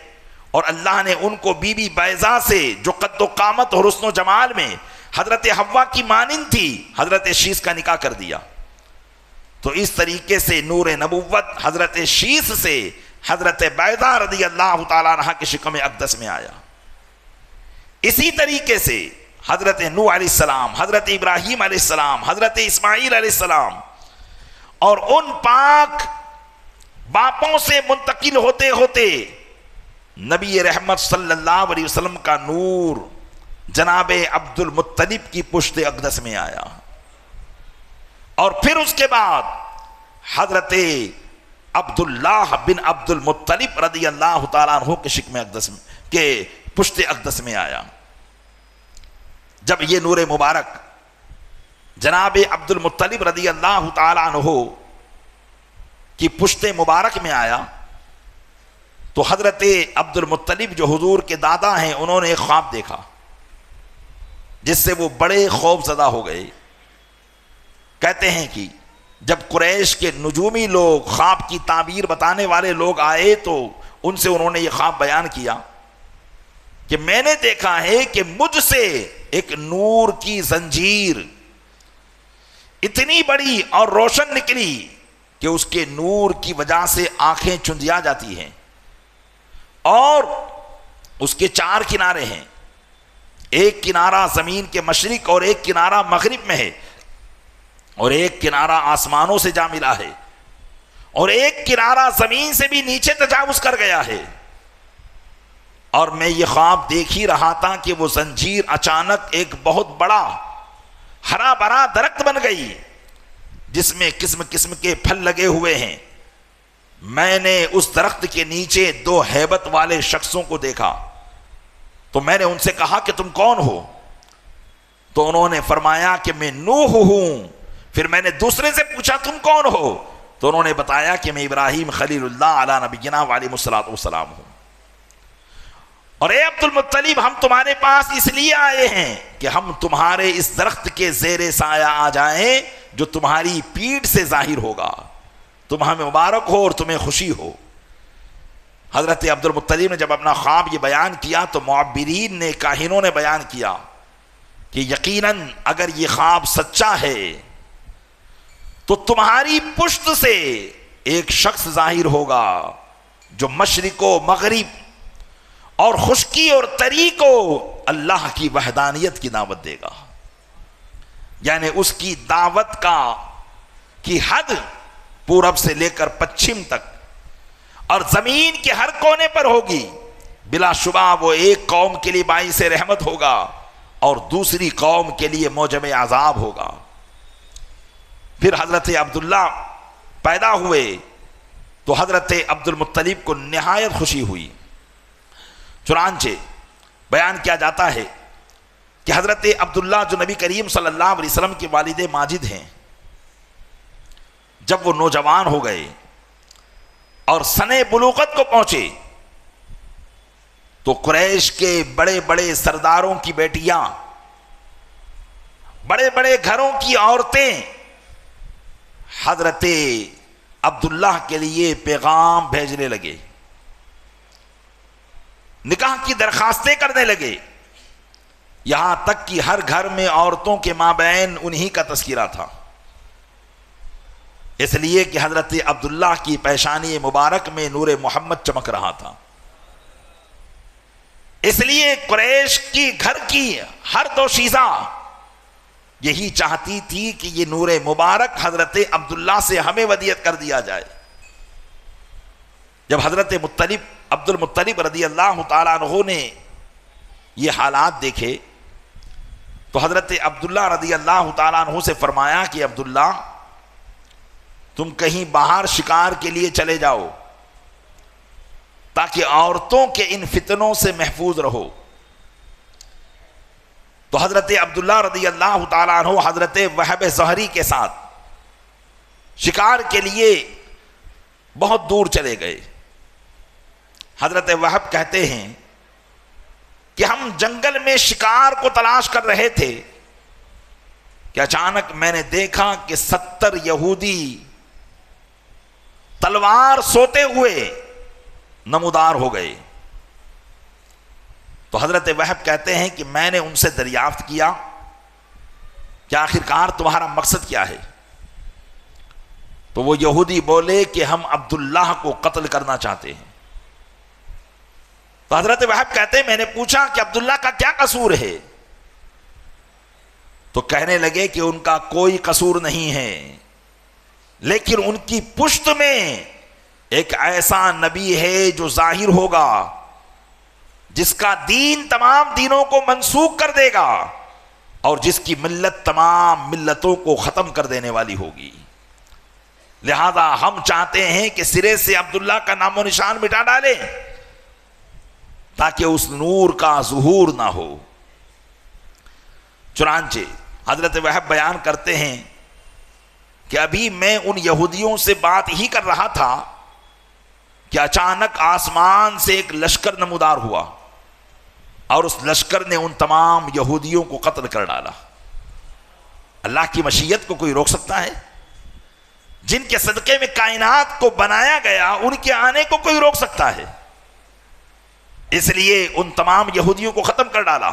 اور اللہ نے ان کو بی بی بیضا سے جو قد و قامت اور حسن و جمال میں حضرت حوا کی مانند تھی حضرت شیس کا نکاح کر دیا. تو اس طریقے سے نور نبوت حضرت شیس سے حضرت بیضا رضی اللہ تعالیٰ عنہ کے شکم اقدس میں آیا. اسی طریقے سے حضرت نوح علیہ السلام، حضرت ابراہیم علیہ السلام، حضرت اسماعیل علیہ السلام اور ان پاک باپوں سے منتقل ہوتے ہوتے نبی رحمت صلی اللہ علیہ وسلم کا نور جناب عبد المطلب کی پشت اقدس میں آیا. اور پھر اس کے بعد حضرت عبداللہ بن عبد المطلب رضی اللہ تعالیٰ عنہ کے شکم اقدس کے پشت اقدس میں آیا. جب یہ نور مبارک جناب عبد المطلب رضی اللہ تعالیٰ عنہ کی پشت مبارک میں آیا تو حضرت عبد المطلب جو حضور کے دادا ہیں انہوں نے ایک خواب دیکھا جس سے وہ بڑے خوف زدہ ہو گئے. کہتے ہیں کہ جب قریش کے نجومی لوگ خواب کی تعبیر بتانے والے لوگ آئے تو ان سے انہوں نے یہ خواب بیان کیا کہ میں نے دیکھا ہے کہ مجھ سے ایک نور کی زنجیر اتنی بڑی اور روشن نکلی کہ اس کے نور کی وجہ سے آنکھیں چندیا جاتی ہیں اور اس کے 4 کنارے ہیں. ایک کنارہ زمین کے مشرق اور ایک کنارہ مغرب میں ہے اور ایک کنارہ آسمانوں سے جا ملا ہے اور ایک کنارہ زمین سے بھی نیچے تجاوز کر گیا ہے. اور میں یہ خواب دیکھ ہی رہا تھا کہ وہ زنجیر اچانک ایک بہت بڑا ہرا بھرا درخت بن گئی جس میں قسم قسم کے پھل لگے ہوئے ہیں. میں نے اس درخت کے نیچے 2 ہیبت والے شخصوں کو دیکھا تو میں نے ان سے کہا کہ تم کون ہو؟ تو انہوں نے فرمایا کہ میں نوح ہوں. پھر میں نے دوسرے سے پوچھا تم کون ہو؟ تو انہوں نے بتایا کہ میں ابراہیم خلیل اللہ علی نبینا علیہ الصلوۃ والسلام ہوں. اور اے عبد المطلب ہم تمہارے پاس اس لیے آئے ہیں کہ ہم تمہارے اس درخت کے زیر سایہ آ جائیں جو تمہاری پیٹھ سے ظاہر ہوگا. تم ہمیں مبارک ہو اور تمہیں خوشی ہو. حضرت عبد المطلب نے جب اپنا خواب یہ بیان کیا تو معبرین نے، کاہنوں نے بیان کیا کہ یقیناً اگر یہ خواب سچا ہے تو تمہاری پشت سے ایک شخص ظاہر ہوگا جو مشرق و مغرب اور خشکی اور تری کو اللہ کی وحدانیت کی دعوت دے گا. یعنی اس کی دعوت کی حد پورب سے لے کر پچھم تک اور زمین کے ہر کونے پر ہوگی. بلا شبہ وہ ایک قوم کے لیے باعث رحمت ہوگا اور دوسری قوم کے لیے موجب عذاب ہوگا. پھر حضرت عبداللہ پیدا ہوئے تو حضرت عبد المطلب کو نہایت خوشی ہوئی. چنانچہ بیان کیا جاتا ہے کہ حضرت عبداللہ جو نبی کریم صلی اللہ علیہ وسلم کے والد ماجد ہیں، جب وہ نوجوان ہو گئے اور سنِ بلوغت کو پہنچے تو قریش کے بڑے بڑے سرداروں کی بیٹیاں، بڑے بڑے گھروں کی عورتیں حضرت عبداللہ کے لیے پیغام بھیجنے لگے، نکاح کی درخواستیں کرنے لگے. یہاں تک کہ ہر گھر میں عورتوں کے مابین انہی کا تذکرہ تھا، اس لیے کہ حضرت عبداللہ کی پیشانی مبارک میں نور محمد چمک رہا تھا. اس لیے قریش کی گھر کی ہر دوشیزہ یہی چاہتی تھی کہ یہ نور مبارک حضرت عبداللہ سے ہمیں ودیعت کر دیا جائے. جب حضرت عبد المطلب رضی اللہ تعالیٰ عنہ نے یہ حالات دیکھے تو حضرت عبداللہ رضی اللہ تعالیٰ عنہ سے فرمایا کہ عبداللہ تم کہیں باہر شکار کے لیے چلے جاؤ تاکہ عورتوں کے ان فتنوں سے محفوظ رہو. تو حضرت عبداللہ رضی اللہ تعالیٰ عنہ حضرت وہب زہری کے ساتھ شکار کے لیے بہت دور چلے گئے. حضرت وہب کہتے ہیں کہ ہم جنگل میں شکار کو تلاش کر رہے تھے کہ اچانک میں نے دیکھا کہ 70 یہودی تلوار سوتے ہوئے نمودار ہو گئے تو حضرت وہب کہتے ہیں کہ میں نے ان سے دریافت کیا کہ آخرکار تمہارا مقصد کیا ہے؟ تو وہ یہودی بولے کہ ہم عبداللہ کو قتل کرنا چاہتے ہیں۔ تو حضرت وہب کہتے ہیں میں نے پوچھا کہ عبداللہ کا کیا قصور ہے؟ تو کہنے لگے کہ ان کا کوئی قصور نہیں ہے، لیکن ان کی پشت میں ایک ایسا نبی ہے جو ظاہر ہوگا، جس کا دین تمام دینوں کو منسوخ کر دے گا اور جس کی ملت تمام ملتوں کو ختم کر دینے والی ہوگی۔ لہذا ہم چاہتے ہیں کہ سرے سے عبداللہ کا نام و نشان مٹا ڈالیں تاکہ اس نور کا ظہور نہ ہو۔ چنانچہ حضرت وہب بیان کرتے ہیں کہ ابھی میں ان یہودیوں سے بات ہی کر رہا تھا کہ اچانک آسمان سے ایک لشکر نمودار ہوا اور اس لشکر نے ان تمام یہودیوں کو قتل کر ڈالا۔ اللہ کی مشیت کو کوئی روک سکتا ہے؟ جن کے صدقے میں کائنات کو بنایا گیا ان کے آنے کو کوئی روک سکتا ہے؟ اس لیے ان تمام یہودیوں کو ختم کر ڈالا۔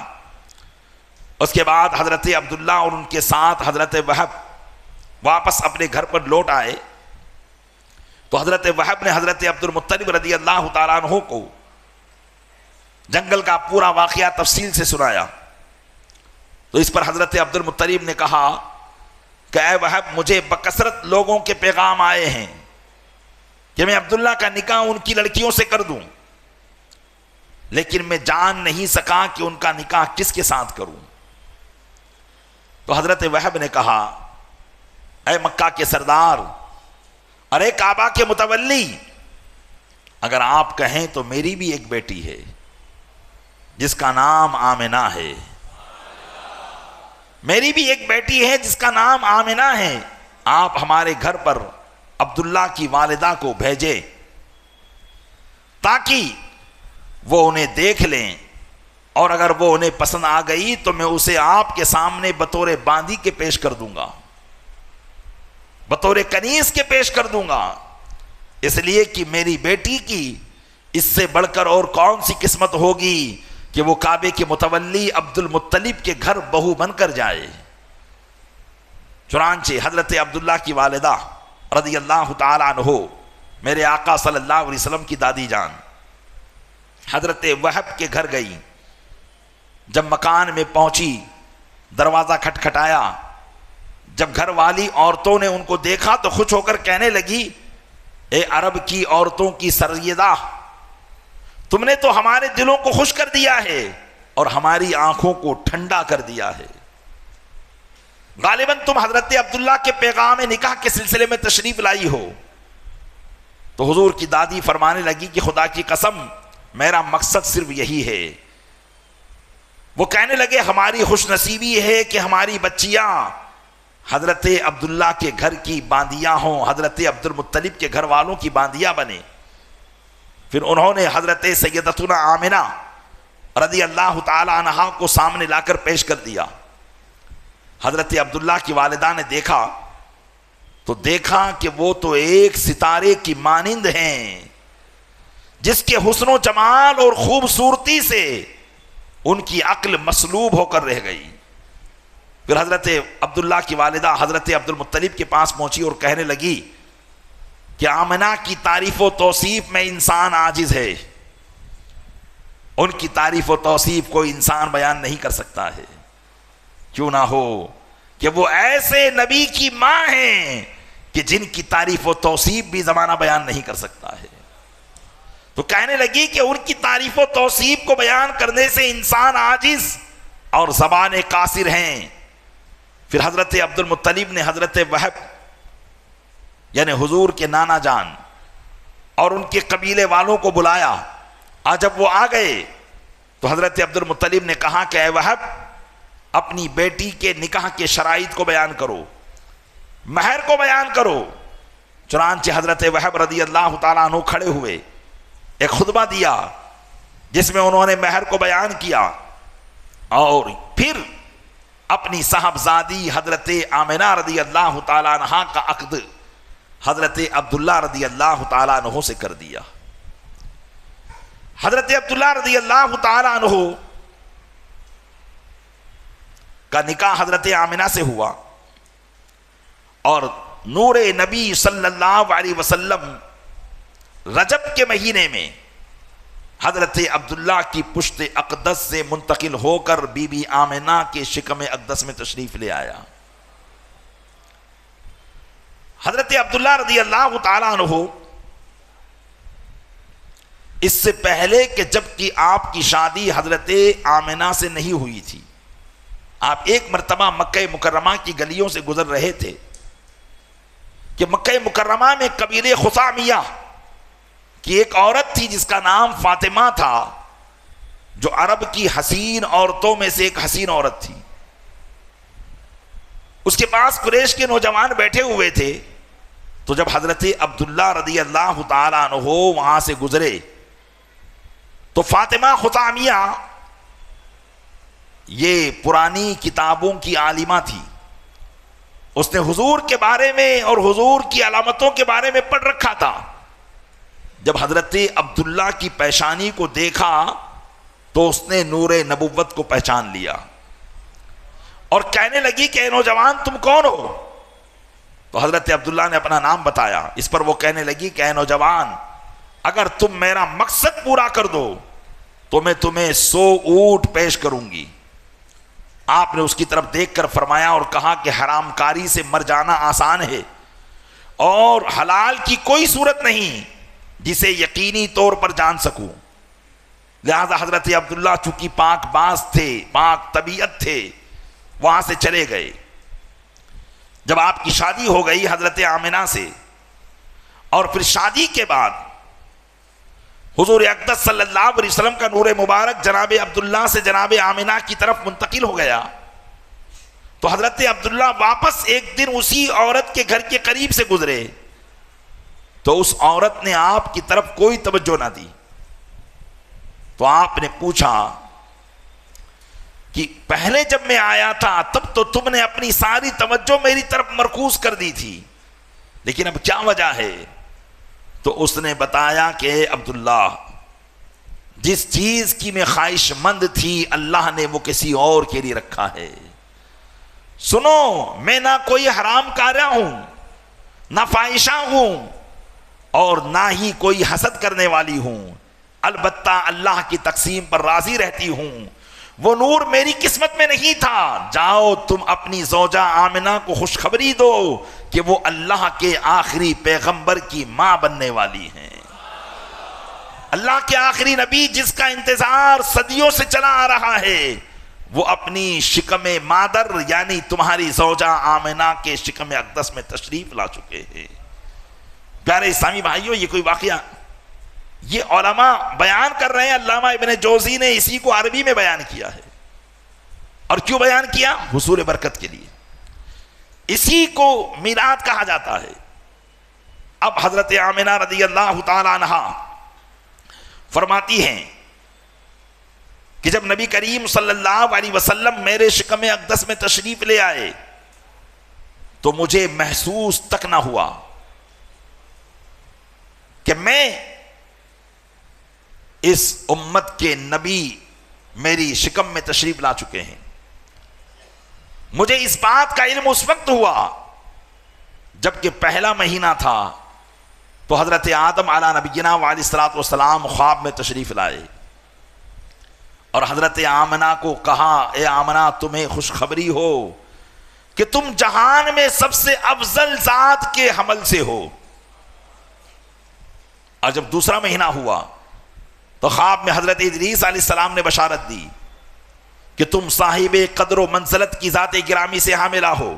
اس کے بعد حضرت عبداللہ اور ان کے ساتھ حضرت وہب واپس اپنے گھر پر لوٹ آئے تو حضرت وہب نے حضرت عبد المطلب رضی اللہ تعالیٰ عنہ کو جنگل کا پورا واقعہ تفصیل سے سنایا۔ تو اس پر حضرت عبد المطلب نے کہا کہ اے وہب، مجھے بکثرت لوگوں کے پیغام آئے ہیں کہ میں عبداللہ کا نکاح ان کی لڑکیوں سے کر دوں، لیکن میں جان نہیں سکا کہ ان کا نکاح کس کے ساتھ کروں۔ تو حضرت وہب نے کہا اے مکہ کے سردار اور اے کعبہ کے متولی، اگر آپ کہیں تو میری بھی ایک بیٹی ہے جس کا نام آمنہ ہے، میری بھی ایک بیٹی ہے جس کا نام آمنہ ہے، آپ ہمارے گھر پر عبداللہ کی والدہ کو بھیجیں تاکہ وہ انہیں دیکھ لیں، اور اگر وہ انہیں پسند آ گئی تو میں اسے آپ کے سامنے بطور باندی کے پیش کر دوں گا، بطور کنیز کے پیش کر دوں گا، اس لیے کہ میری بیٹی کی اس سے بڑھ کر اور کون سی قسمت ہوگی کہ وہ کعبے کے متولی عبد المطلب کے گھر بہو بن کر جائے۔ چنانچہ حضرت عبداللہ کی والدہ رضی اللہ تعالی عنہ، میرے آقا صلی اللہ علیہ وسلم کی دادی جان، حضرت وہب کے گھر گئی۔ جب مکان میں پہنچی، دروازہ کھٹکھٹایا، جب گھر والی عورتوں نے ان کو دیکھا تو خوش ہو کر کہنے لگی اے عرب کی عورتوں کی سیدہ، تم نے تو ہمارے دلوں کو خوش کر دیا ہے اور ہماری آنکھوں کو ٹھنڈا کر دیا ہے۔ غالباً تم حضرت عبداللہ کے پیغام نکاح کے سلسلے میں تشریف لائی ہو۔ تو حضور کی دادی فرمانے لگی کہ خدا کی قسم میرا مقصد صرف یہی ہے۔ وہ کہنے لگے ہماری خوش نصیبی ہے کہ ہماری بچیاں حضرت عبداللہ کے گھر کی باندیاں ہوں، حضرت عبد المطلب کے گھر والوں کی باندیاں بنے۔ پھر انہوں نے حضرت سیدتنا آمنہ رضی اللہ تعالی عنہا کو سامنے لا کر پیش کر دیا۔ حضرت عبداللہ کی والدہ نے دیکھا تو دیکھا کہ وہ تو ایک ستارے کی مانند ہیں جس کے حسن و جمال اور خوبصورتی سے ان کی عقل مسلوب ہو کر رہ گئی۔ پھر حضرت عبداللہ کی والدہ حضرت عبد المطلب کے پاس پہنچی اور کہنے لگی کہ آمنہ کی تعریف و توصیف میں انسان عاجز ہے، ان کی تعریف و توصیف کوئی انسان بیان نہیں کر سکتا ہے، کیوں نہ ہو کہ وہ ایسے نبی کی ماں ہیں کہ جن کی تعریف و توصیف بھی زمانہ بیان نہیں کر سکتا ہے۔ تو کہنے لگی کہ ان کی تعریف و توصیف کو بیان کرنے سے انسان عاجز اور زبان قاصر ہیں۔ پھر حضرت عبد المطلب نے حضرت وہب یعنی حضور کے نانا جان اور ان کے قبیلے والوں کو بلایا، اور جب وہ آ گئے تو حضرت عبد المطلب نے کہا کہ اے وہب، اپنی بیٹی کے نکاح کے شرائط کو بیان کرو، مہر کو بیان کرو۔ چنانچہ حضرت وہب رضی اللہ تعالیٰ عنہ کھڑے ہوئے، ایک خطبہ دیا جس میں انہوں نے مہر کو بیان کیا، اور پھر اپنی صاحبزادی حضرت آمنہ رضی اللہ تعالیٰ عنہ کا عقد حضرت عبداللہ رضی اللہ تعالیٰ عنہ سے کر دیا۔ حضرت عبداللہ رضی اللہ تعالیٰ عنہ کا نکاح حضرت آمنہ سے ہوا، اور نور نبی صلی اللہ علیہ وسلم رجب کے مہینے میں حضرت عبداللہ کی پشت اقدس سے منتقل ہو کر بی بی آمنہ کے شکم اقدس میں تشریف لے آیا۔ حضرت عبداللہ رضی اللہ تعالیٰ عنہ اس سے پہلے کہ جبکہ آپ کی شادی حضرت آمنہ سے نہیں ہوئی تھی، آپ ایک مرتبہ مکہ مکرمہ کی گلیوں سے گزر رہے تھے کہ مکہ مکرمہ میں قبیلہ خثامیہ کی ایک عورت تھی جس کا نام فاطمہ تھا، جو عرب کی حسین عورتوں میں سے ایک حسین عورت تھی۔ اس کے پاس قریش کے نوجوان بیٹھے ہوئے تھے، تو جب حضرت عبداللہ رضی اللہ تعالیٰ عنہ وہاں سے گزرے تو فاطمہ خثامیہ یہ پرانی کتابوں کی عالمہ تھی، اس نے حضور کے بارے میں اور حضور کی علامتوں کے بارے میں پڑھ رکھا تھا۔ جب حضرت عبداللہ کی پیشانی کو دیکھا تو اس نے نور نبوت کو پہچان لیا اور کہنے لگی کہ اے نوجوان تم کون ہو؟ تو حضرت عبداللہ نے اپنا نام بتایا۔ اس پر وہ کہنے لگی کہ اے نوجوان، اگر تم میرا مقصد پورا کر دو تو میں تمہیں 100 اونٹ پیش کروں گی۔ آپ نے اس کی طرف دیکھ کر فرمایا اور کہا کہ حرام کاری سے مر جانا آسان ہے، اور حلال کی کوئی صورت نہیں جسے یقینی طور پر جان سکوں۔ لہذا حضرت عبداللہ چونکہ پاک باز تھے، پاک طبیعت تھے، وہاں سے چلے گئے۔ جب آپ کی شادی ہو گئی حضرت آمنہ سے، اور پھر شادی کے بعد حضور اقدس صلی اللہ علیہ وسلم کا نور مبارک جناب عبداللہ سے جناب آمنہ کی طرف منتقل ہو گیا، تو حضرت عبداللہ واپس ایک دن اسی عورت کے گھر کے قریب سے گزرے تو اس عورت نے آپ کی طرف کوئی توجہ نہ دی۔ تو آپ نے پوچھا کہ پہلے جب میں آیا تھا تب تو تم نے اپنی ساری توجہ میری طرف مرکوز کر دی تھی، لیکن اب کیا وجہ ہے؟ تو اس نے بتایا کہ اے عبداللہ، جس چیز کی میں خواہش مند تھی اللہ نے وہ کسی اور کے لیے رکھا ہے۔ سنو، میں نہ کوئی حرام کارہ ہوں، نہ فاحشہ ہوں، اور نہ ہی کوئی حسد کرنے والی ہوں، البتہ اللہ کی تقسیم پر راضی رہتی ہوں۔ وہ نور میری قسمت میں نہیں تھا، جاؤ تم اپنی زوجہ آمنہ کو خوشخبری دو کہ وہ اللہ کے آخری پیغمبر کی ماں بننے والی ہیں۔ اللہ کے آخری نبی جس کا انتظار صدیوں سے چلا آ رہا ہے، وہ اپنی شکم مادر یعنی تمہاری زوجہ آمنہ کے شکم اقدس میں تشریف لا چکے ہیں۔ پیارے اسلامی بھائیوں، یہ کوئی واقعہ یہ علماء بیان کر رہے ہیں، علامہ ابن جوزی نے اسی کو عربی میں بیان کیا ہے، اور کیوں بیان کیا؟ حصول برکت کے لیے۔ اسی کو میلاد کہا جاتا ہے۔ اب حضرت آمنہ رضی اللہ تعالی عنہ فرماتی ہیں کہ جب نبی کریم صلی اللہ علیہ وسلم میرے شکم اقدس میں تشریف لے آئے تو مجھے محسوس تک نہ ہوا کہ میں اس امت کے نبی میری شکم میں تشریف لا چکے ہیں۔ مجھے اس بات کا علم اس وقت ہوا جبکہ پہلا مہینہ تھا تو حضرت آدم علیہ نبینا علیہ الصلوۃ والسلام خواب میں تشریف لائے اور حضرت آمنہ کو کہا، اے آمنہ تمہیں خوشخبری ہو کہ تم جہان میں سب سے افضل ذات کے حمل سے ہو۔ اور جب دوسرا مہینہ ہوا تو خواب میں حضرت ادریس علیہ السلام نے بشارت دی کہ تم صاحب قدر و منزلت کی ذات گرامی سے حاملہ ہو۔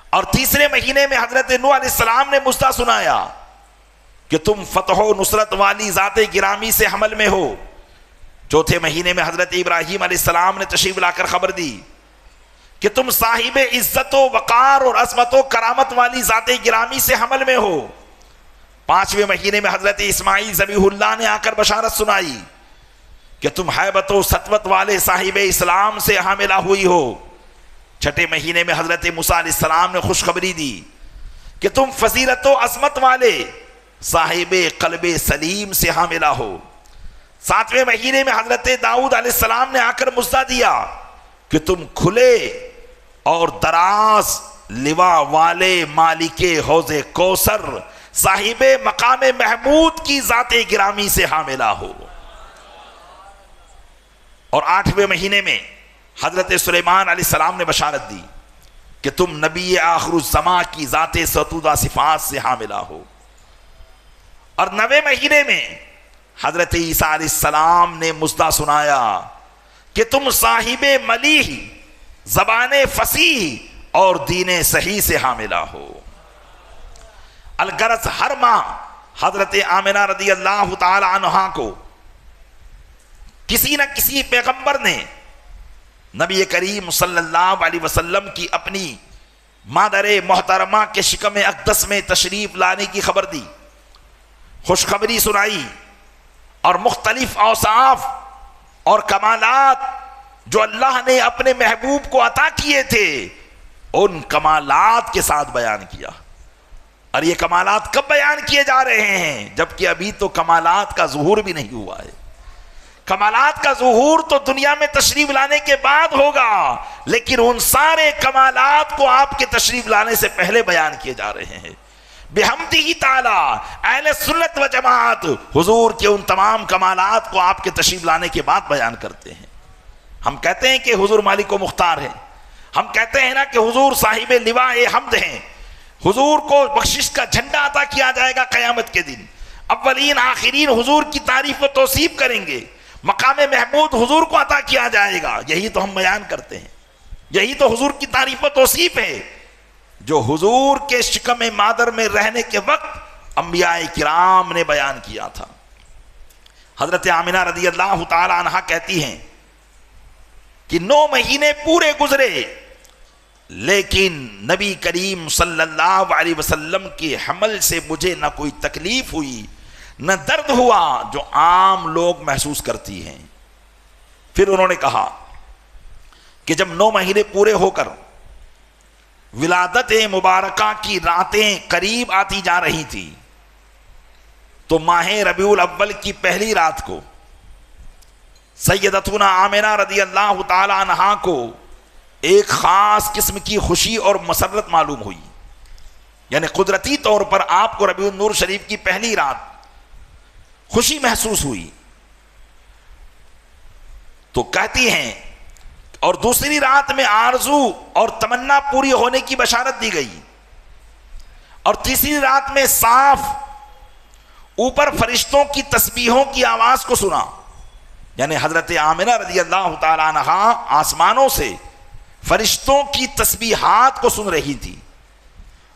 اور تیسرے مہینے میں حضرت نوح علیہ السلام نے مژدہ سنایا کہ تم فتح و نصرت والی ذات گرامی سے حمل میں ہو۔ چوتھے مہینے میں حضرت ابراہیم علیہ السلام نے تشریف لا کر خبر دی کہ تم صاحب عزت و وقار اور عظمت و کرامت والی ذات گرامی سے حمل میں ہو۔ پانچویں مہینے میں حضرت اسماعیل ذبیح اللہ نے آ کر بشارت سنائی کہ تم ہیبت و سطوت والے صاحب اسلام سے حاملہ ہوئی ہو۔ چھٹے مہینے میں حضرت موسیٰ علیہ السلام نے خوشخبری دی کہ تم فضیلت و عظمت والے صاحب قلب سلیم سے حاملہ ہو۔ ساتویں مہینے میں حضرت داؤد علیہ السلام نے آ کر مژدہ دیا کہ تم کھلے اور دراز لوا والے مالک حوض کوثر صاحب مقام محمود کی ذات گرامی سے حاملہ ہو۔ اور 8ویں مہینے میں حضرت سلیمان علیہ السلام نے بشارت دی کہ تم نبی آخر الزماں کی ذات ستودہ صفات سے حاملہ ہو۔ اور 9ویں مہینے میں حضرت عیسیٰ علیہ السلام نے مژدہ سنایا کہ تم صاحب ملیح، زبان فصیح اور دین صحیح سے حاملہ ہو۔ الغرض ہر ماہ حضرت آمنہ رضی اللہ تعالی عنہا کو کسی نہ کسی پیغمبر نے نبی کریم صلی اللہ علیہ وسلم کی اپنی مادر محترمہ کے شکم اقدس میں تشریف لانے کی خبر دی، خوشخبری سنائی، اور مختلف اوصاف اور کمالات جو اللہ نے اپنے محبوب کو عطا کیے تھے ان کمالات کے ساتھ بیان کیا۔ اور یہ کمالات کب بیان کیے جا رہے ہیں؟ جبکہ ابھی تو کمالات کا ظہور بھی نہیں ہوا ہے۔ کمالات کا ظہور تو دنیا میں تشریف لانے کے بعد ہوگا، لیکن ان سارے کمالات کو آپ کے تشریف لانے سے پہلے بیان کیے جا رہے ہیں۔ بحمدہ تعالی اہل سنت و جماعت حضور کے ان تمام کمالات کو آپ کے تشریف لانے کے بعد بیان کرتے ہیں۔ ہم کہتے ہیں کہ حضور مالک و مختار ہیں، ہم کہتے ہیں نا کہ حضور صاحب لواء حمد ہیں، حضور کو بخشش کا جھنڈا عطا کیا جائے گا قیامت کے دن، اولین آخرین حضور کی تعریف و توصیف کریں گے، مقام محمود حضور کو عطا کیا جائے گا، یہی تو ہم بیان کرتے ہیں، یہی تو حضور کی تعریف و توصیف ہے جو حضور کے شکم مادر میں رہنے کے وقت انبیاء کرام نے بیان کیا تھا۔ حضرت آمنہ رضی اللہ تعالی عنہا کہتی ہیں کہ 9 مہینے پورے گزرے لیکن نبی کریم صلی اللہ علیہ وسلم کے حمل سے مجھے نہ کوئی تکلیف ہوئی نہ درد ہوا جو عام لوگ محسوس کرتی ہیں۔ پھر انہوں نے کہا کہ جب 9 مہینے پورے ہو کر ولادت مبارکہ کی راتیں قریب آتی جا رہی تھی تو ماہ ربیع الاول کی پہلی رات کو سیدتنا آمنہ رضی اللہ تعالی عنہا کو ایک خاص قسم کی خوشی اور مسرت معلوم ہوئی، یعنی قدرتی طور پر آپ کو ربیع النور شریف کی پہلی رات خوشی محسوس ہوئی۔ تو کہتی ہیں اور دوسری رات میں آرزو اور تمنا پوری ہونے کی بشارت دی گئی، اور تیسری رات میں صاف اوپر فرشتوں کی تسبیحوں کی آواز کو سنا، یعنی حضرت آمنہ رضی اللہ تعالی عنہا آسمانوں سے فرشتوں کی تسبیحات کو سن رہی تھی،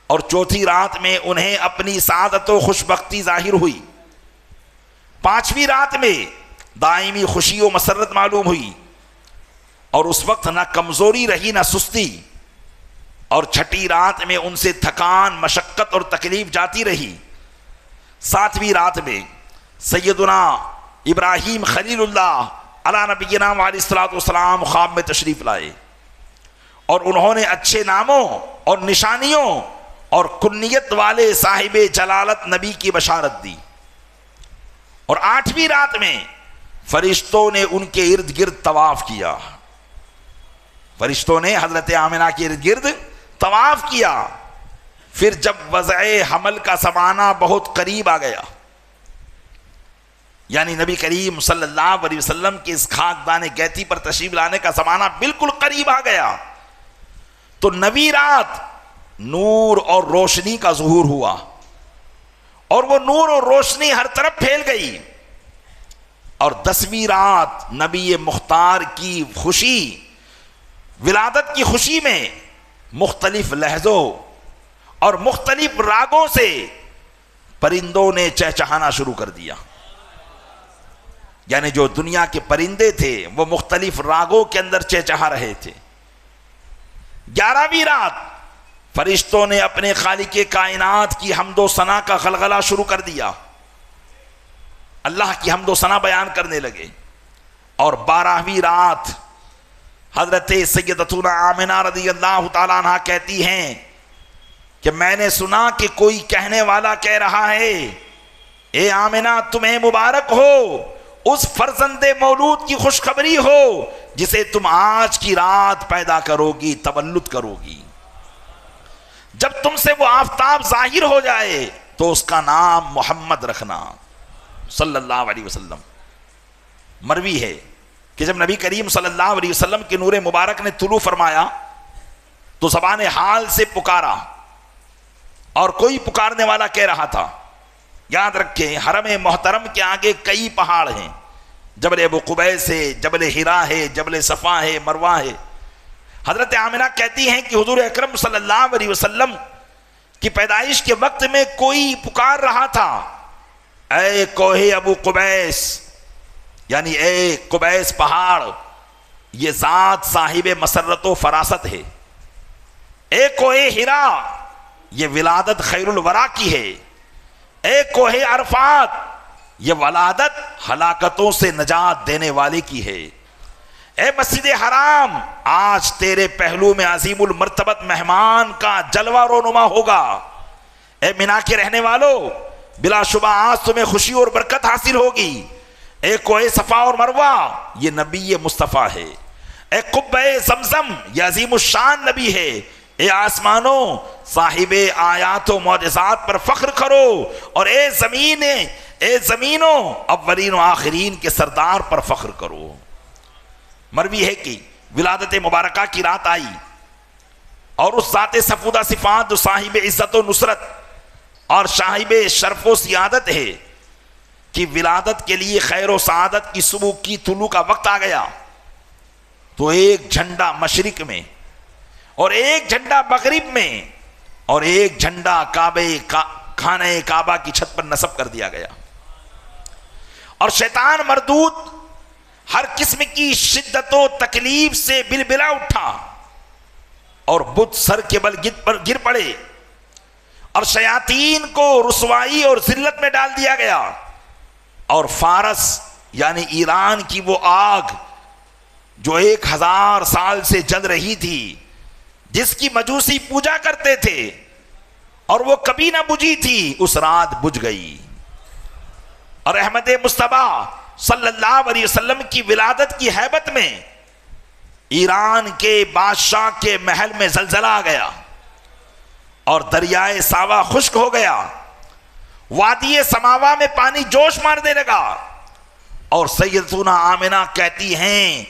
اور چوتھی رات میں انہیں اپنی سعادت و خوشبختی ظاہر ہوئی، پانچویں رات میں دائمی خوشی و مسرت معلوم ہوئی، اور اس وقت نہ کمزوری رہی نہ سستی، اور چھٹی رات میں ان سے تھکان، مشقت اور تکلیف جاتی رہی۔ ساتویں رات میں سیدنا ابراہیم خلیل اللہ علی نبینا علیہ الصلوۃ والسلام خواب میں تشریف لائے، اور انہوں نے اچھے ناموں اور نشانیوں اور کنیت والے صاحب جلالت نبی کی بشارت دی، اور آٹھویں رات میں فرشتوں نے ان کے ارد گرد طواف کیا، فرشتوں نے حضرت آمنہ کے ارد گرد طواف کیا۔ پھر جب وضع حمل کا زمانہ بہت قریب آ گیا، یعنی نبی کریم صلی اللہ علیہ وسلم کے اس خاکدان گیتی پر تشریف لانے کا زمانہ بالکل قریب آ گیا، تو 9ویں رات نور اور روشنی کا ظہور ہوا، اور وہ نور اور روشنی ہر طرف پھیل گئی، اور 10ویں رات نبی مختار کی خوشی، ولادت کی خوشی میں مختلف لہجوں اور مختلف راگوں سے پرندوں نے چہچہانا شروع کر دیا، یعنی جو دنیا کے پرندے تھے وہ مختلف راگوں کے اندر چہچہا رہے تھے۔ 11ویں رات فرشتوں نے اپنے خالق کائنات کی حمد و ثنا کا غلغلہ شروع کر دیا، اللہ کی حمد و ثنا بیان کرنے لگے، اور 12ویں رات حضرت سیدتنا آمنہ رضی اللہ تعالیٰ عنہ کہتی ہیں کہ میں نے سنا کہ کوئی کہنے والا کہہ رہا ہے، اے آمنہ تمہیں مبارک ہو، اس فرزند مولود کی خوشخبری ہو جسے تم آج کی رات پیدا کرو گی، تولد کرو گی، جب تم سے وہ آفتاب ظاہر ہو جائے تو اس کا نام محمد رکھنا صلی اللہ علیہ وسلم۔ مروی ہے کہ جب نبی کریم صلی اللہ علیہ وسلم کے نور مبارک نے طلوع فرمایا تو زبان حال سے پکارا، اور کوئی پکارنے والا کہہ رہا تھا، یاد رکھیں حرم محترم کے آگے کئی پہاڑ ہیں، جبل ابو قبیس ہے، جبل حرا ہے، جبل صفا ہے، مروہ ہے۔ حضرت آمنہ کہتی ہیں کہ حضور اکرم صلی اللہ علیہ وسلم کی پیدائش کے وقت میں کوئی پکار رہا تھا، اے کوہ ابو قبیس، یعنی اے قبیس پہاڑ، یہ ذات صاحب مسرت و فراست ہے۔ اے کوہ حرا، یہ ولادت خیر الورا کی ہے۔ اے کوہ عرفات، یہ ولادت ہلاکتوں سے نجات دینے والے کی ہے۔ اے مسجد حرام، آج تیرے پہلو میں عظیم المرتبت مہمان کا جلوہ رونما ہوگا۔ اے مینا کے رہنے والو، بلا شبہ آج تمہیں خوشی اور برکت حاصل ہوگی۔ اے کوہ صفا اور مروہ، یہ نبی مصطفیٰ ہے۔ اے قبہ زمزم، یہ عظیم الشان نبی ہے۔ اے آسمانوں، صاحب آیات و معجزات پر فخر کرو، اور اے زمینوں، اولین و آخرین کے سردار پر فخر کرو۔ مروی ہے کہ ولادت مبارکہ کی رات آئی، اور اس ذات سفودہ صفات جو صاحب عزت و نصرت اور صاحب شرف و سیادت ہے کہ ولادت کے لیے خیر و سعادت کی صبح کی طلوع کا وقت آ گیا، تو ایک جھنڈا مشرق میں اور ایک جھنڈا مغرب میں اور ایک جھنڈا خانہ کعبہ کی چھت پر نصب کر دیا گیا، اور شیطان مردود ہر قسم کی شدت و تکلیف سے بلبلا اٹھا، اور بت سر کے بل گر پڑے، اور شیاطین کو رسوائی اور ذلت میں ڈال دیا گیا، اور فارس یعنی ایران کی وہ آگ جو 1000 سال سے جل رہی تھی، جس کی مجوسی پوجا کرتے تھے اور وہ کبھی نہ بجھی تھی، اس رات بجھ گئی، اور احمد مصطفیٰ صلی اللہ علیہ وسلم کی ولادت کی ہیبت میں ایران کے بادشاہ کے محل میں زلزلہ آ گیا، اور دریائے ساوا خشک ہو گیا، وادی سماوا میں پانی جوش مارنے لگا، اور سیدتنا آمنہ کہتی ہیں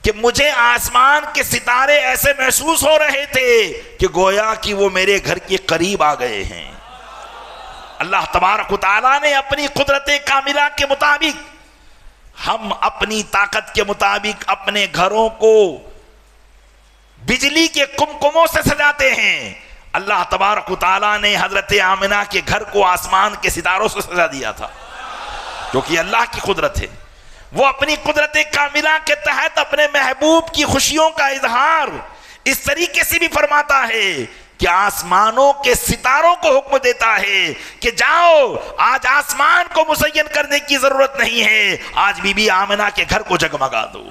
کہ مجھے آسمان کے ستارے ایسے محسوس ہو رہے تھے کہ گویا کہ وہ میرے گھر کے قریب آ گئے ہیں۔ اللہ تبارک و تعالیٰ نے اپنی قدرت کاملہ کے مطابق، ہم اپنی طاقت کے مطابق اپنے گھروں کو بجلی کے کمکموں سے سجاتے ہیں، اللہ تبارک و تعالیٰ نے حضرت آمنہ کے گھر کو آسمان کے ستاروں سے سجا دیا تھا، کیونکہ اللہ کی قدرت ہے۔ وہ اپنی قدرت کاملہ کے تحت اپنے محبوب کی خوشیوں کا اظہار اس طریقے سے بھی فرماتا ہے کہ آسمانوں کے ستاروں کو حکم دیتا ہے کہ جاؤ، آج آسمان کو مزین کرنے کی ضرورت نہیں ہے، آج بی بی آمنہ کے گھر کو جگمگا دو۔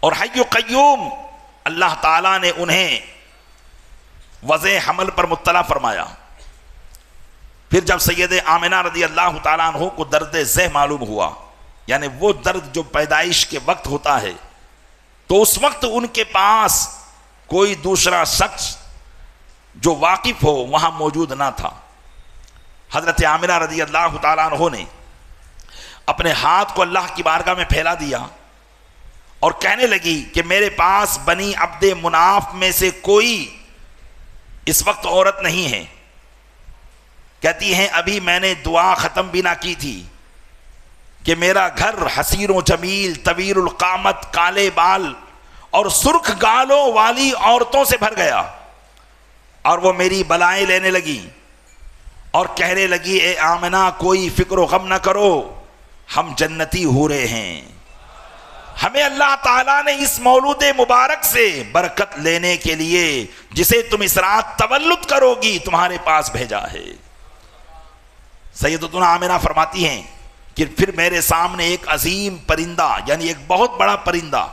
اور حی قیوم اللہ تعالیٰ نے انہیں وضع حمل پر مطلع فرمایا۔ پھر جب سید آمنہ رضی اللہ تعالیٰ عنہ کو درد زہ معلوم ہوا، یعنی وہ درد جو پیدائش کے وقت ہوتا ہے، تو اس وقت ان کے پاس کوئی دوسرا شخص جو واقف ہو وہاں موجود نہ تھا۔ حضرت آمنہ رضی اللہ تعالیٰ عنہ نے اپنے ہاتھ کو اللہ کی بارگاہ میں پھیلا دیا اور کہنے لگی کہ میرے پاس بنی عبد مناف میں سے کوئی اس وقت عورت نہیں ہے۔ کہتی ہیں ابھی میں نے دعا ختم بھی نہ کی تھی کہ میرا گھر حسیر و جمیل، طویل القامت، کالے بال اور سرخ گالوں والی عورتوں سے بھر گیا، اور وہ میری بلائیں لینے لگی اور کہنے لگی اے آمنہ کوئی فکر و غم نہ کرو، ہم جنتی حوریں ہیں، ہمیں اللہ تعالیٰ نے اس مولود مبارک سے برکت لینے کے لیے جسے تم اس رات تولد کرو گی تمہارے پاس بھیجا ہے۔ سیدتنا آمنہ فرماتی ہیں کہ پھر میرے سامنے ایک عظیم پرندہ، یعنی ایک بہت بڑا پرندہ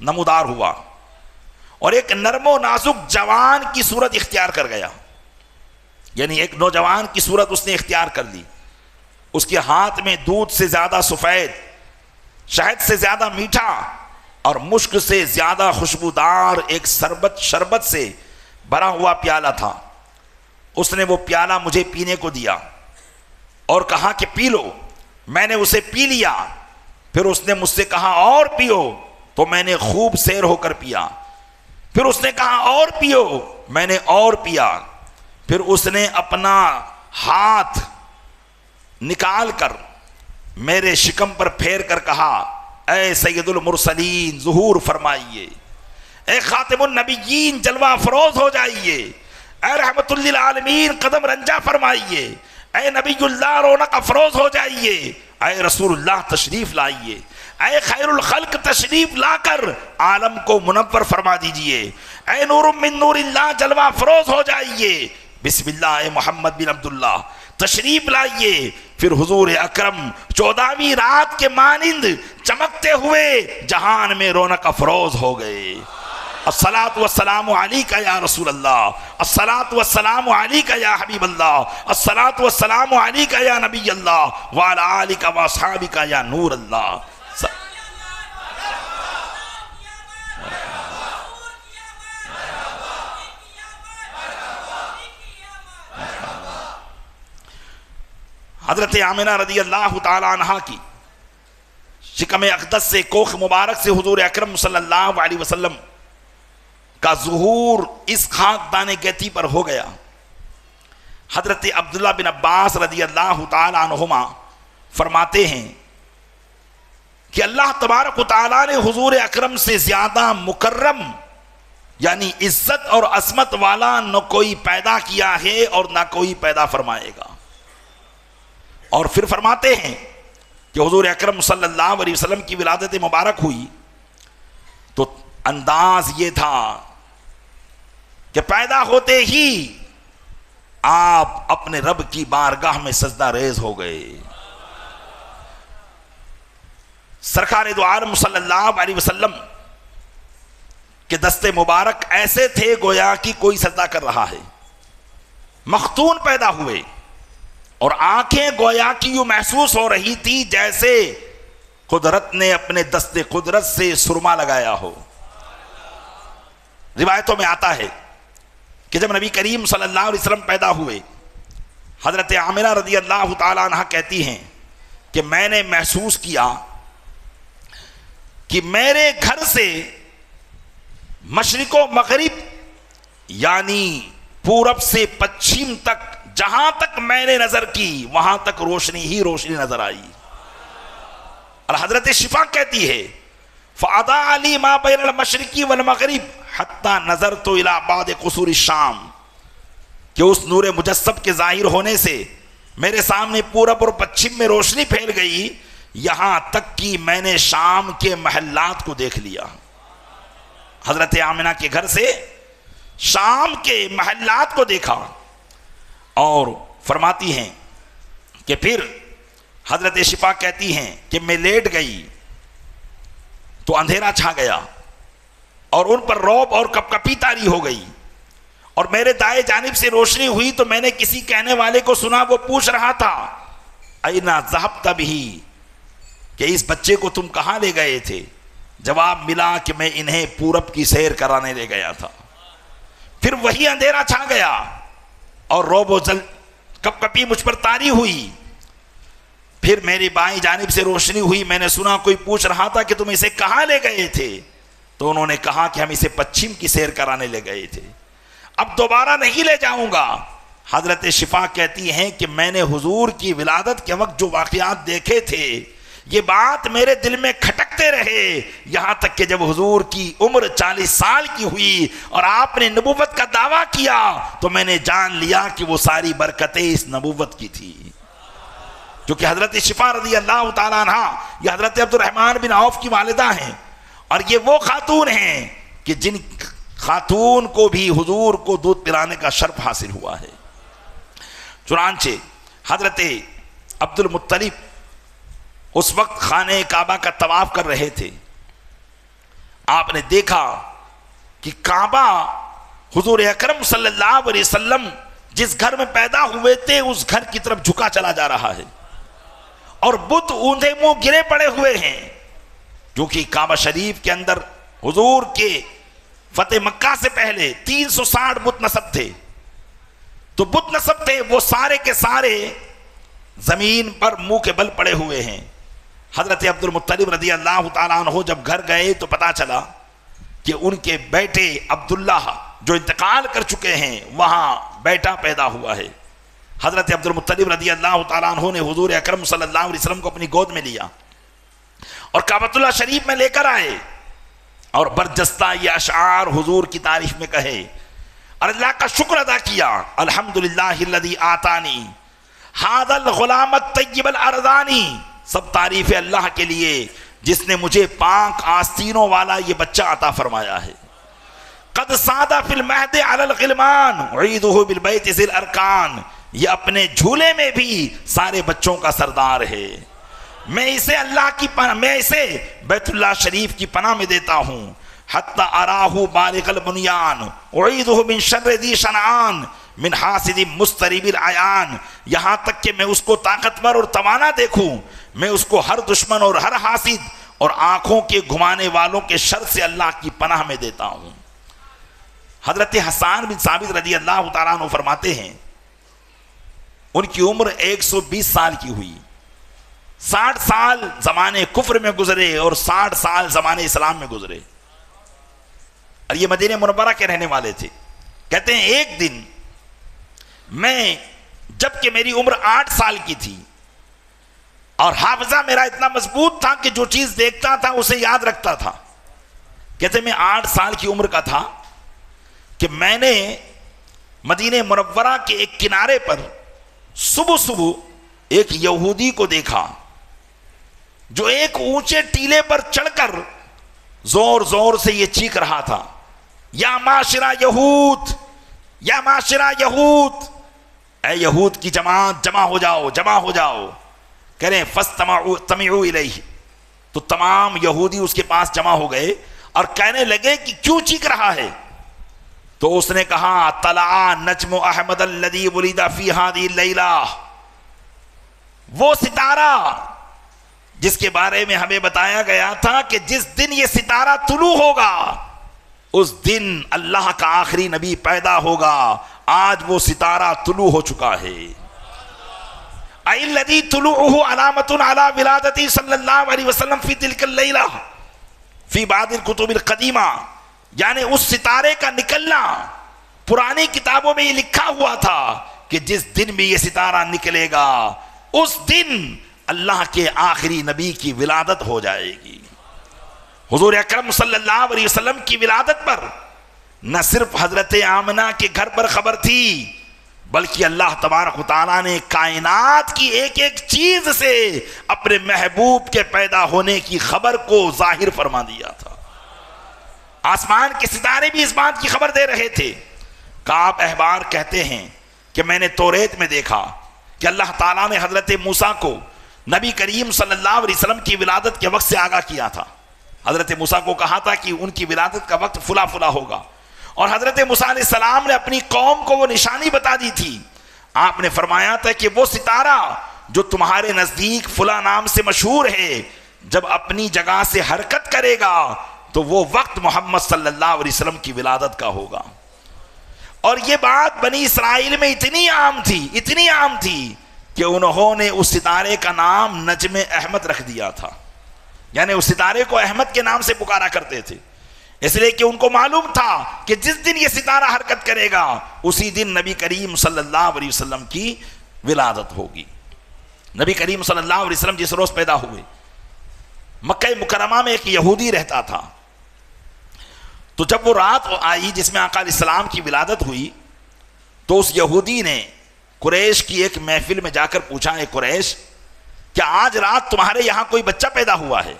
نمودار ہوا، اور ایک نرم و نازک جوان کی صورت اختیار کر گیا، یعنی ایک نوجوان کی صورت اس نے اختیار کر لی. اس کے ہاتھ میں دودھ سے زیادہ سفید، شہد سے زیادہ میٹھا اور مشک سے زیادہ خوشبودار ایک شربت سے بھرا ہوا پیالہ تھا. اس نے وہ پیالہ مجھے پینے کو دیا اور کہا کہ پی لو. میں نے اسے پی لیا. پھر اس نے مجھ سے کہا اور پیو، تو میں نے خوب سیر ہو کر پیا. پھر اس نے کہا اور پیو، میں نے اور پیا. پھر اس نے اپنا ہاتھ نکال کر میرے شکم پر پھیر کر کہا اے سید المرسلین ظہور فرمائیے، اے خاتم النبیین جلوہ افروز ہو جائیے، اے رحمت للعالمین قدم رنجا فرمائیے، اے نبی اللہ رونق افروز ہو جائیے، اے رسول اللہ تشریف لائیے، اے خیر الخلق تشریف لا کر عالم کو منور فرما دیجئے، اے نور من نور اللہ جلوہ افروز ہو جائیے، بسم اللہ اے محمد بن عبداللہ تشریف لائیے. پھر حضور اکرم 14ویں رات کے مانند چمکتے ہوئے جہان میں رونق افروز ہو گئے. الصلاۃ والسلام علیک یا رسول اللہ، الصلاۃ والسلام علیک یا حبیب اللہ، الصلاۃ والسلام علیک یا نبی اللہ وعلی آلک واصحابک یا نور اللہ. حضرت آمنہ رضی اللہ تعالی عنہ کی شکم اقدس سے کوکھ مبارک سے حضور اکرم صلی اللہ علیہ وسلم کا ظہور اس خاکدان گیتی پر ہو گیا. حضرت عبداللہ بن عباس رضی اللہ تعالی عنہما فرماتے ہیں کہ اللہ تبارک و تعالی نے حضور اکرم سے زیادہ مکرم یعنی عزت اور عظمت والا نہ کوئی پیدا کیا ہے اور نہ کوئی پیدا فرمائے گا. اور پھر فرماتے ہیں کہ حضور اکرم صلی اللہ علیہ وسلم کی ولادت مبارک ہوئی تو انداز یہ تھا کہ پیدا ہوتے ہی آپ اپنے رب کی بارگاہ میں سجدہ ریز ہو گئے. سرکار دو عالم صلی اللہ علیہ وسلم کے دستے مبارک ایسے تھے گویا کہ کوئی سجدہ کر رہا ہے. مختون پیدا ہوئے اور آنکھیں گویا کہ یوں محسوس ہو رہی تھی جیسے قدرت نے اپنے دست قدرت سے سرما لگایا ہو. روایتوں میں آتا ہے کہ جب نبی کریم صلی اللہ علیہ وسلم پیدا ہوئے، حضرت آمنہ رضی اللہ تعالی عنہ کہتی ہیں کہ میں نے محسوس کیا کہ میرے گھر سے مشرق و مغرب یعنی پورب سے پچھم تک جہاں تک میں نے نظر کی وہاں تک روشنی ہی روشنی نظر آئی. اور حضرت شفا کہتی ہے فَأَضَاءَ لِي مَا بَيْنَ الْمَشْرِقِ وَالْمَغْرِبِ حَتَّى نَظَرْتُ إِلَى بَعْضِ قُصُورِ الشَّامِ، کہ اس نور مجسب کے ظاہر ہونے سے میرے سامنے پورب اور پچھم میں روشنی پھیل گئی، یہاں تک کہ میں نے شام کے محلات کو دیکھ لیا. حضرت آمنہ کے گھر سے شام کے محلات کو دیکھا. اور فرماتی ہیں کہ پھر حضرت شفا کہتی ہیں کہ میں لیٹ گئی تو اندھیرا چھا گیا اور ان پر رعب اور کپکپی طاری ہو گئی، اور میرے دائیں جانب سے روشنی ہوئی تو میں نے کسی کہنے والے کو سنا، وہ پوچھ رہا تھا اینا ذہبت بہ، کہ اس بچے کو تم کہاں لے گئے تھے؟ جواب ملا کہ میں انہیں پورب کی سیر کرانے لے گیا تھا. پھر وہی اندھیرا چھا گیا اور روب و کپکپی مجھ پر طاری ہوئی. پھر میری بائیں جانب سے روشنی ہوئی، میں نے سنا کوئی پوچھ رہا تھا کہ تم اسے کہاں لے گئے تھے؟ تو انہوں نے کہا کہ ہم اسے پچھم کی سیر کرانے لے گئے تھے، اب دوبارہ نہیں لے جاؤں گا. حضرت شفا کہتی ہیں کہ میں نے حضور کی ولادت کے وقت جو واقعات دیکھے تھے یہ بات میرے دل میں کھٹکتے رہے، یہاں تک کہ جب حضور کی عمر 40 سال کی ہوئی اور آپ نے نبوت کا دعویٰ کیا تو میں نے جان لیا کہ وہ ساری برکتیں اس نبوت کی تھی. کیونکہ حضرت شفا رضی اللہ تعالیٰ عنہ یہ حضرت عبد الرحمن بن عوف کی والدہ ہیں، اور یہ وہ خاتون ہیں کہ جن خاتون کو بھی حضور کو دودھ پلانے کا شرف حاصل ہوا ہے. چنانچہ حضرت عبد المطلب اس وقت خانہ کعبہ کا طواف کر رہے تھے. آپ نے دیکھا کہ کعبہ حضور اکرم صلی اللہ علیہ وسلم جس گھر میں پیدا ہوئے تھے اس گھر کی طرف جھکا چلا جا رہا ہے، اور بت اوندھے منہ گرے پڑے ہوئے ہیں، کیونکہ کعبہ شریف کے اندر حضور کے فتح مکہ سے پہلے 360 بت نصب تھے. تو بت نصب تھے وہ سارے کے سارے زمین پر منہ کے بل پڑے ہوئے ہیں. حضرت عبد المطلب رضی اللہ تعالیٰ عنہ جب گھر گئے تو پتا چلا کہ ان کے بیٹے عبداللہ جو انتقال کر چکے ہیں وہاں بیٹا پیدا ہوا ہے. حضرت عبد المطلب رضی اللہ تعالیٰ عنہ نے حضور اکرم صلی اللہ علیہ وسلم کو اپنی گود میں لیا اور کعبۃ اللہ شریف میں لے کر آئے اور برجستہ یہ اشعار حضور کی تعریف میں کہے اور اللہ کا شکر ادا کیا. الحمدللہ الذی آتانی ھذا الغلام الطیب الارضانی. سب تعریف اللہ کے لیے جس نے مجھے پاک آستینوں والا یہ بچہ عطا فرمایا ہے. قد ساد فی المہد علی الغلمان عیدہ بالبیت ذی الارکان. یہ اپنے جھولے میں بھی سارے بچوں کا سردار ہے. میں اسے بیت اللہ شریف کی پناہ میں دیتا ہوں. حتی اراہ بالغ البنیان اعیدہ من شر ذی شنعان من حاسد مستریب العیان. یہاں تک کہ میں اس کو طاقتور اور توانا دیکھوں، میں اس کو ہر دشمن اور ہر حاسد اور آنکھوں کے گھمانے والوں کے شر سے اللہ کی پناہ میں دیتا ہوں. حضرت حسان بن ثابت رضی اللہ تعالیٰ عنہ فرماتے ہیں ان کی عمر 120 سال کی ہوئی. 60 سال زمانے کفر میں گزرے اور 60 سال زمانے اسلام میں گزرے، اور یہ مدینہ منورہ کے رہنے والے تھے. کہتے ہیں ایک دن میں جب کہ میری عمر 8 سال کی تھی اور حافظہ میرا اتنا مضبوط تھا کہ جو چیز دیکھتا تھا اسے یاد رکھتا تھا. کہتے میں 8 سال کی عمر کا تھا کہ میں نے مدینہ منورہ کے ایک کنارے پر صبح صبح ایک یہودی کو دیکھا جو ایک اونچے ٹیلے پر چڑھ کر زور زور سے یہ چیخ رہا تھا، یا معاشرہ یہود، یا معاشرہ یہود، اے یہود کی جماعت جمع ہو جاؤ، جمع ہو جاؤ. کہہ رہے ہیں فاستمعوا الیہ. تو تمام یہودی اس کے پاس جمع ہو گئے اور کہنے لگے کہ کیوں چیخ رہا ہے؟ تو اس نے کہا طلع نجم احمد الذی ولد فی ہذہ اللیلہ. وہ ستارہ جس کے بارے میں ہمیں بتایا گیا تھا کہ جس دن یہ ستارہ طلوع ہوگا اس دن اللہ کا آخری نبی پیدا ہوگا. آج وہ ستارہ طلوع ہو چکا ہے. الذی طلوعہ علامۃ علی ولادتی صلی اللہ علیہ وسلم فی تلک اللیلہ فی بعض الکتب القدیمہ. یعنی اس ستارے کا نکلنا پرانی کتابوں میں یہ لکھا ہوا تھا کہ جس دن بھی یہ ستارہ نکلے گا اس دن اللہ کے آخری نبی کی ولادت ہو جائے گی. حضور اکرم صلی اللہ علیہ وسلم کی ولادت پر نہ صرف حضرت آمنہ کے گھر پر خبر تھی بلکہ اللہ تبارک و تعالیٰ نے کائنات کی ایک ایک چیز سے اپنے محبوب کے پیدا ہونے کی خبر کو ظاہر فرما دیا تھا. آسمان کے ستارے بھی اس بات کی خبر دے رہے تھے. کعب احبار کہتے ہیں کہ میں نے توریت میں دیکھا کہ اللہ تعالیٰ نے حضرت موسیٰ کو نبی کریم صلی اللہ علیہ وسلم کی ولادت کے وقت سے آگاہ کیا تھا. حضرت موسیٰ کو کہا تھا کہ ان کی ولادت کا وقت فلا فلا ہوگا، اور حضرت موسیٰ علیہ السلام نے اپنی قوم کو وہ نشانی بتا دی تھی. آپ نے فرمایا تھا کہ وہ ستارہ جو تمہارے نزدیک فلا نام سے مشہور ہے جب اپنی جگہ سے حرکت کرے گا تو وہ وقت محمد صلی اللہ علیہ وسلم کی ولادت کا ہوگا. اور یہ بات بنی اسرائیل میں اتنی عام تھی کہ انہوں نے اس ستارے کا نام نجم احمد رکھ دیا تھا. یعنی اس ستارے کو احمد کے نام سے پکارا کرتے تھے، اس لیے کہ ان کو معلوم تھا کہ جس دن یہ ستارہ حرکت کرے گا اسی دن نبی کریم صلی اللہ علیہ وسلم کی ولادت ہوگی. نبی کریم صلی اللہ علیہ وسلم جس روز پیدا ہوئے مکہ مکرمہ میں ایک یہودی رہتا تھا. تو جب وہ رات آئی جس میں آقا علیہ السلام کی ولادت ہوئی تو اس یہودی نے قریش کی ایک محفل میں جا کر پوچھا، اے قریش، کیا آج رات تمہارے یہاں کوئی بچہ پیدا ہوا ہے؟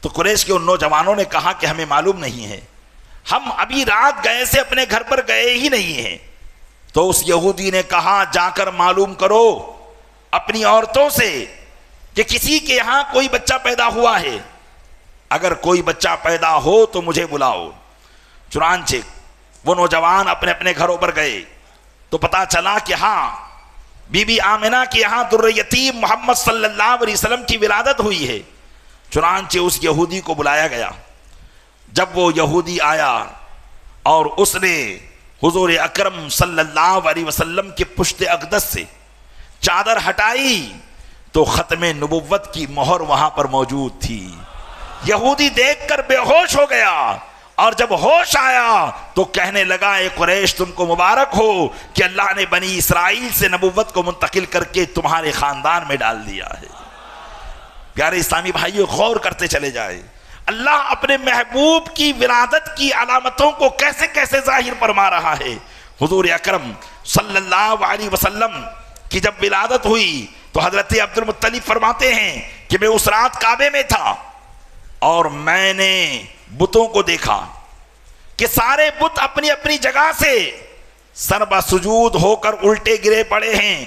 تو قریش کے ان نوجوانوں نے کہا کہ ہمیں معلوم نہیں ہے، ہم ابھی رات گئے سے اپنے گھر پر گئے ہی نہیں ہیں. تو اس یہودی نے کہا جا کر معلوم کرو اپنی عورتوں سے کہ کسی کے یہاں کوئی بچہ پیدا ہوا ہے، اگر کوئی بچہ پیدا ہو تو مجھے بلاؤ. چنانچہ وہ نوجوان اپنے اپنے گھروں پر گئے تو پتا چلا کہ ہاں بی بی آمنہ کے یہاں در یتیم محمد صلی اللہ علیہ وسلم کی ولادت ہوئی ہے۔ چنانچہ اس یہودی کو بلایا گیا۔ جب وہ یہودی آیا اور اس نے حضور اکرم صلی اللہ علیہ وسلم کے پشت اقدس سے چادر ہٹائی تو ختم نبوت کی مہر وہاں پر موجود تھی۔ یہودی دیکھ کر بے ہوش ہو گیا، اور جب ہوش آیا تو کہنے لگا اے قریش تم کو مبارک ہو کہ اللہ نے بنی اسرائیل سے نبوت کو منتقل کر کے تمہارے خاندان میں ڈال دیا ہے۔ پیارے اسلامی بھائیو، غور کرتے چلے جائیں اللہ اپنے محبوب کی ولادت کی علامتوں کو کیسے کیسے ظاہر فرما رہا ہے۔ حضور اکرم صلی اللہ علیہ وسلم کی جب ولادت ہوئی تو حضرت عبد المطلب فرماتے ہیں کہ میں اس رات کعبے میں تھا اور میں نے بتوں کو دیکھا کہ سارے بت اپنی اپنی جگہ سے سربا سجود ہو کر الٹے گرے پڑے ہیں،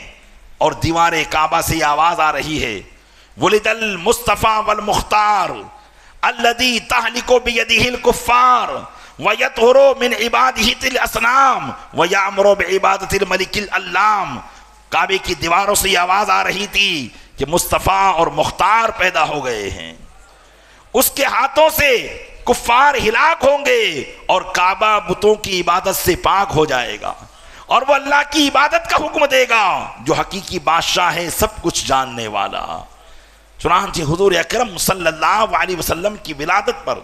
اور دیوار کعبہ سے یہ آواز آ رہی ہے ولد المصطفیٰ والمختار الذی تہلک بیدہ الکفار ویطہر من عبادہ الاصنام ویأمر بعبادۃ الملک العلام۔ کعبے کی دیواروں سے یہ آواز آ رہی تھی کہ مصطفیٰ اور مختار پیدا ہو گئے ہیں، اس کے ہاتھوں سے کفار ہلاک ہوں گے اور کعبہ بتوں کی عبادت سے پاک ہو جائے گا، اور وہ اللہ کی عبادت کا حکم دے گا جو حقیقی بادشاہ ہے، سب کچھ جاننے والا۔ چنانچہ حضور اکرم صلی اللہ علیہ وسلم کی ولادت پر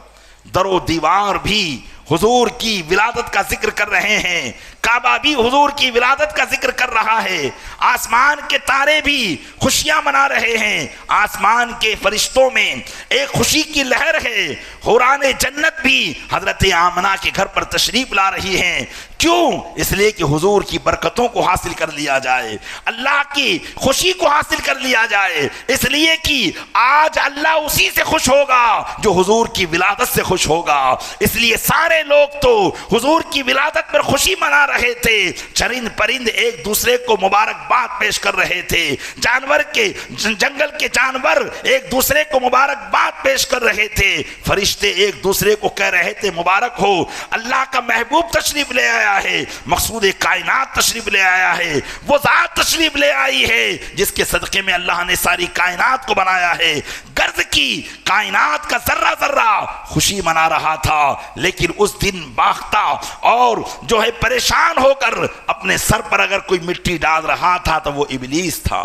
در و دیوار بھی حضور کی ولادت کا ذکر کر رہے ہیں، کعبہ بھی حضور کی ولادت کا ذکر کر رہا ہے، آسمان کے تارے بھی خوشیاں منا رہے ہیں، آسمان کے فرشتوں میں ایک خوشی کی لہر ہے، حوران جنت بھی حضرت آمنہ کے گھر پر تشریف لا رہی ہیں۔ کیوں؟ اس لیے کہ حضور کی برکتوں کو حاصل کر لیا جائے، اللہ کی خوشی کو حاصل کر لیا جائے، اس لیے کہ آج اللہ اسی سے خوش ہوگا جو حضور کی ولادت سے خوش ہوگا۔ اس لیے سارے لوگ تو حضور کی ولادت پر خوشی منا رہے تھے، چرند پرند ایک دوسرے کو مبارکباد پیش کر رہے تھے، جانور کے جنگل کے جانور ایک دوسرے کو مبارکباد پیش کر رہے تھے، فرشتے ایک دوسرے کو کہہ رہے تھے مبارک ہو، اللہ کا محبوب تشریف لے آیا ہے، مقصود کائنات تشریف لے آیا ہے، وہ ذات تشریف لے آئی ہے جس کے صدقے میں اللہ نے ساری کائنات کو بنایا ہے۔ گرد کی کائنات کا ذرہ ذرہ خوشی منا رہا تھا، لیکن اس دن باختہ اور جو ہے پریشان ہو کر اپنے سر پر اگر کوئی مٹی ڈال رہا تھا تو وہ ابلیس تھا،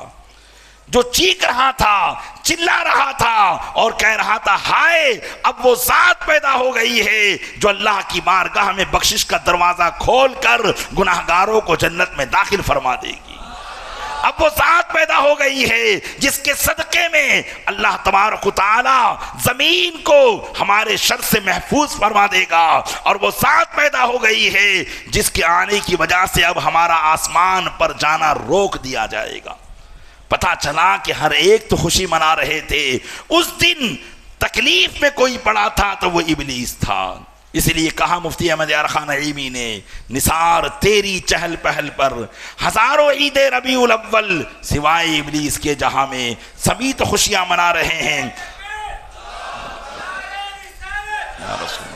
جو چیخ رہا تھا، چلا رہا تھا اور کہہ رہا تھا ہائے اب وہ ذات پیدا ہو گئی ہے جو اللہ کی بارگاہ میں بخشش کا دروازہ کھول کر گناہگاروں کو جنت میں داخل فرما دے گی۔ اب وہ ذات پیدا ہو گئی ہے جس کے صدقے میں اللہ تبارک و تعالی زمین کو ہمارے شر سے محفوظ فرما دے گا، اور وہ ذات پیدا ہو گئی ہے جس کے آنے کی وجہ سے اب ہمارا آسمان پر جانا روک دیا جائے گا۔ پتہ چلا کہ ہر ایک تو خوشی منا رہے تھے، اس دن تکلیف میں کوئی پڑا تھا تو وہ ابلیس تھا۔ اس لیے کہا مفتی احمد یار خان نعیمی نے نثار تیری چہل پہل پر ہزاروں عید ربیع الاول سوائے ابلیس کے جہاں میں سبھی تو خوشیاں منا رہے ہیں۔ یا رسول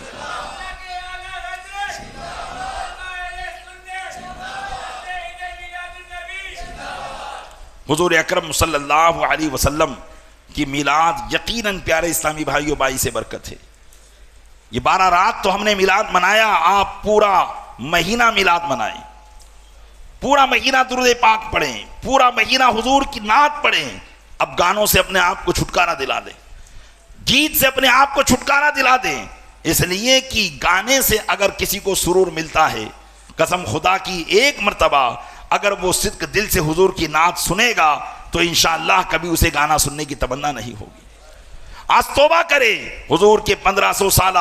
حضور اکرم صلی اللہ علیہ وسلم کی میلاد یقیناً پیارے اسلامی بھائیوں باعث برکت ہے۔ یہ 12 رات تو ہم نے میلاد منایا، آپ پورا مہینہ میلاد منائیں، پورا مہینہ درود پاک پڑھیں، پورا مہینہ حضور کی نعت پڑھیں۔ اب گانوں سے اپنے آپ کو چھٹکارا دلا دیں، گیت سے اپنے آپ کو چھٹکارا دلا دیں، اس لیے کہ گانے سے اگر کسی کو سرور ملتا ہے، قسم خدا کی ایک مرتبہ اگر وہ صدق دل سے حضور کی نعت سنے گا تو انشاءاللہ کبھی اسے گانا سننے کی تمنا نہیں ہوگی۔ آج توبہ کرے حضور کے 1500 سالہ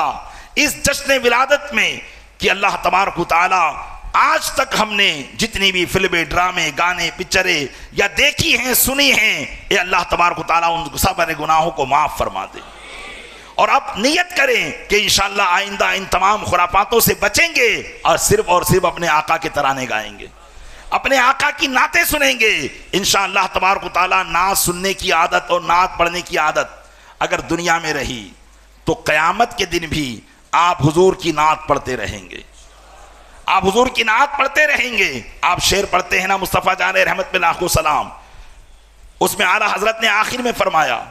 اس جشن ولادت میں کہ اللہ تبارک و تعالی آج تک ہم نے جتنی بھی فلمیں، ڈرامے، گانے، پکچریں یا دیکھی ہیں، سنی ہیں، اے اللہ تبارک و تعالی ان سب گناہوں کو معاف فرما دے، اور اب نیت کریں کہ انشاءاللہ آئندہ ان تمام خرافاتوں سے بچیں گے اور صرف اپنے آقا کے ترانے گائیں گے، اپنے آقا کی نعتیں سنیں گے۔ انشاءاللہ تبارک و تعالی نعت سننے کی عادت اور نعت پڑھنے کی عادت اگر دنیا میں رہی تو قیامت کے دن بھی آپ حضور کی نعت پڑھتے رہیں گے، آپ حضور کی نعت پڑھتے رہیں گے۔ آپ شعر پڑھتے ہیں نا مصطفیٰ جان رحمت پہ لاکھوں سلام، اس میں اعلیٰ حضرت نے آخر میں فرمایا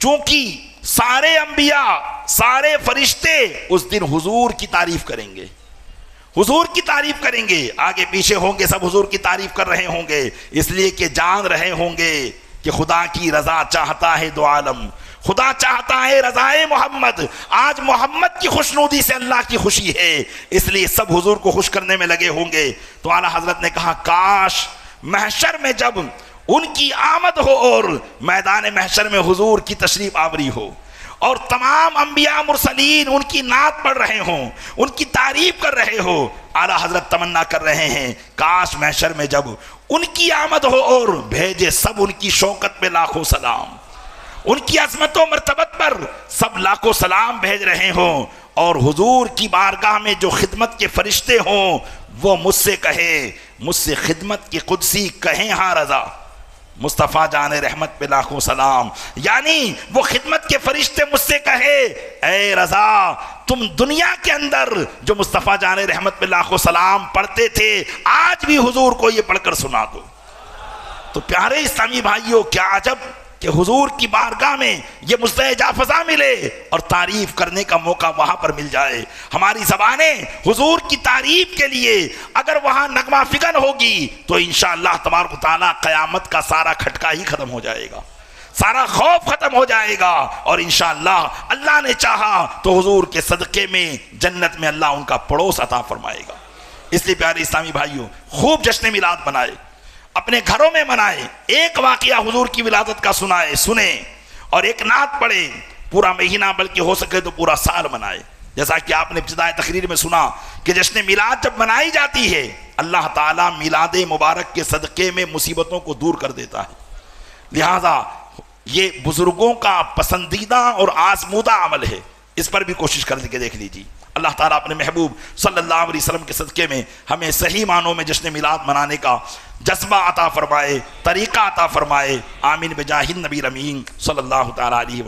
چونکہ سارے انبیاء سارے فرشتے اس دن حضور کی تعریف کریں گے، حضور کی تعریف کریں گے، آگے پیچھے ہوں گے سب حضور کی تعریف کر رہے ہوں گے، اس لیے کہ جان رہے ہوں گے کہ خدا کی رضا چاہتا ہے دو عالم، خدا چاہتا ہے رضائے محمد۔ آج محمد کی خوشنودی سے اللہ کی خوشی ہے، اس لیے سب حضور کو خوش کرنے میں لگے ہوں گے۔ تو اعلیٰ حضرت نے کہا کاش محشر میں جب ان کی آمد ہو اور میدان محشر میں حضور کی تشریف آوری ہو اور تمام انبیاء مرسلین ان کی نعت پڑھ رہے ہوں، ان کی تعریف کر رہے ہو۔ اعلیٰ حضرت تمنا کر رہے ہیں کاش محشر میں جب ان کی آمد ہو اور بھیجے سب ان کی شوکت پہ لاکھوں سلام، ان کی عظمت و مرتبت پر سب لاکھوں سلام بھیج رہے ہوں، اور حضور کی بارگاہ میں جو خدمت کے فرشتے ہوں وہ مجھ سے کہے، مجھ سے خدمت کی قدسی کہیں ہاں رضا، مصطفیٰ جان رحمت پہ لاکھوں سلام، یعنی وہ خدمت کے فرشتے مجھ سے کہے اے رضا تم دنیا کے اندر جو مصطفیٰ جان رحمت پہ لاکھوں سلام پڑھتے تھے آج بھی حضور کو یہ پڑھ کر سنا دو۔ تو پیارے اسلامی بھائیوں، کیا عجب کہ حضور کی بارگاہ میں یہ مزدحجہ فضا ملے اور تعریف کرنے کا موقع وہاں پر مل جائے۔ ہماری زبانیں حضور کی تعریف کے لیے اگر وہاں نغمہ فگن ہوگی تو انشاءاللہ تبارک و تعالیٰ قیامت کا سارا کھٹکا ہی ختم ہو جائے گا، سارا خوف ختم ہو جائے گا، اور انشاءاللہ اللہ نے چاہا تو حضور کے صدقے میں جنت میں اللہ ان کا پڑوس عطا فرمائے گا۔ اس لیے پیارے اسلامی بھائیوں، خوب جشن میلاد منائے، اپنے گھروں میں منائے، ایک واقعہ حضور کی ولادت کا سنیں اور ایک نعت پڑھے، پورا مہینہ بلکہ ہو سکے تو پورا سال منائے۔ جیسا کہ آپ نے ابتدائی تقریر میں سنا کہ جشن میلاد جب منائی جاتی ہے اللہ تعالیٰ میلاد مبارک کے صدقے میں مصیبتوں کو دور کر دیتا ہے، لہذا یہ بزرگوں کا پسندیدہ اور آزمودہ عمل ہے، اس پر بھی کوشش کر کے دیکھ لیجیے۔ اللہ تعالیٰ اپنے محبوب صلی اللہ علیہ وسلم کے صدقے میں ہمیں صحیح معنوں میں جشن میلاد منانے کا جذبہ عطا فرمائے، طریقہ عطا فرمائے۔ آمین بجاہ النبی الامین صلی اللہ تعالیٰ علیہ وسلم۔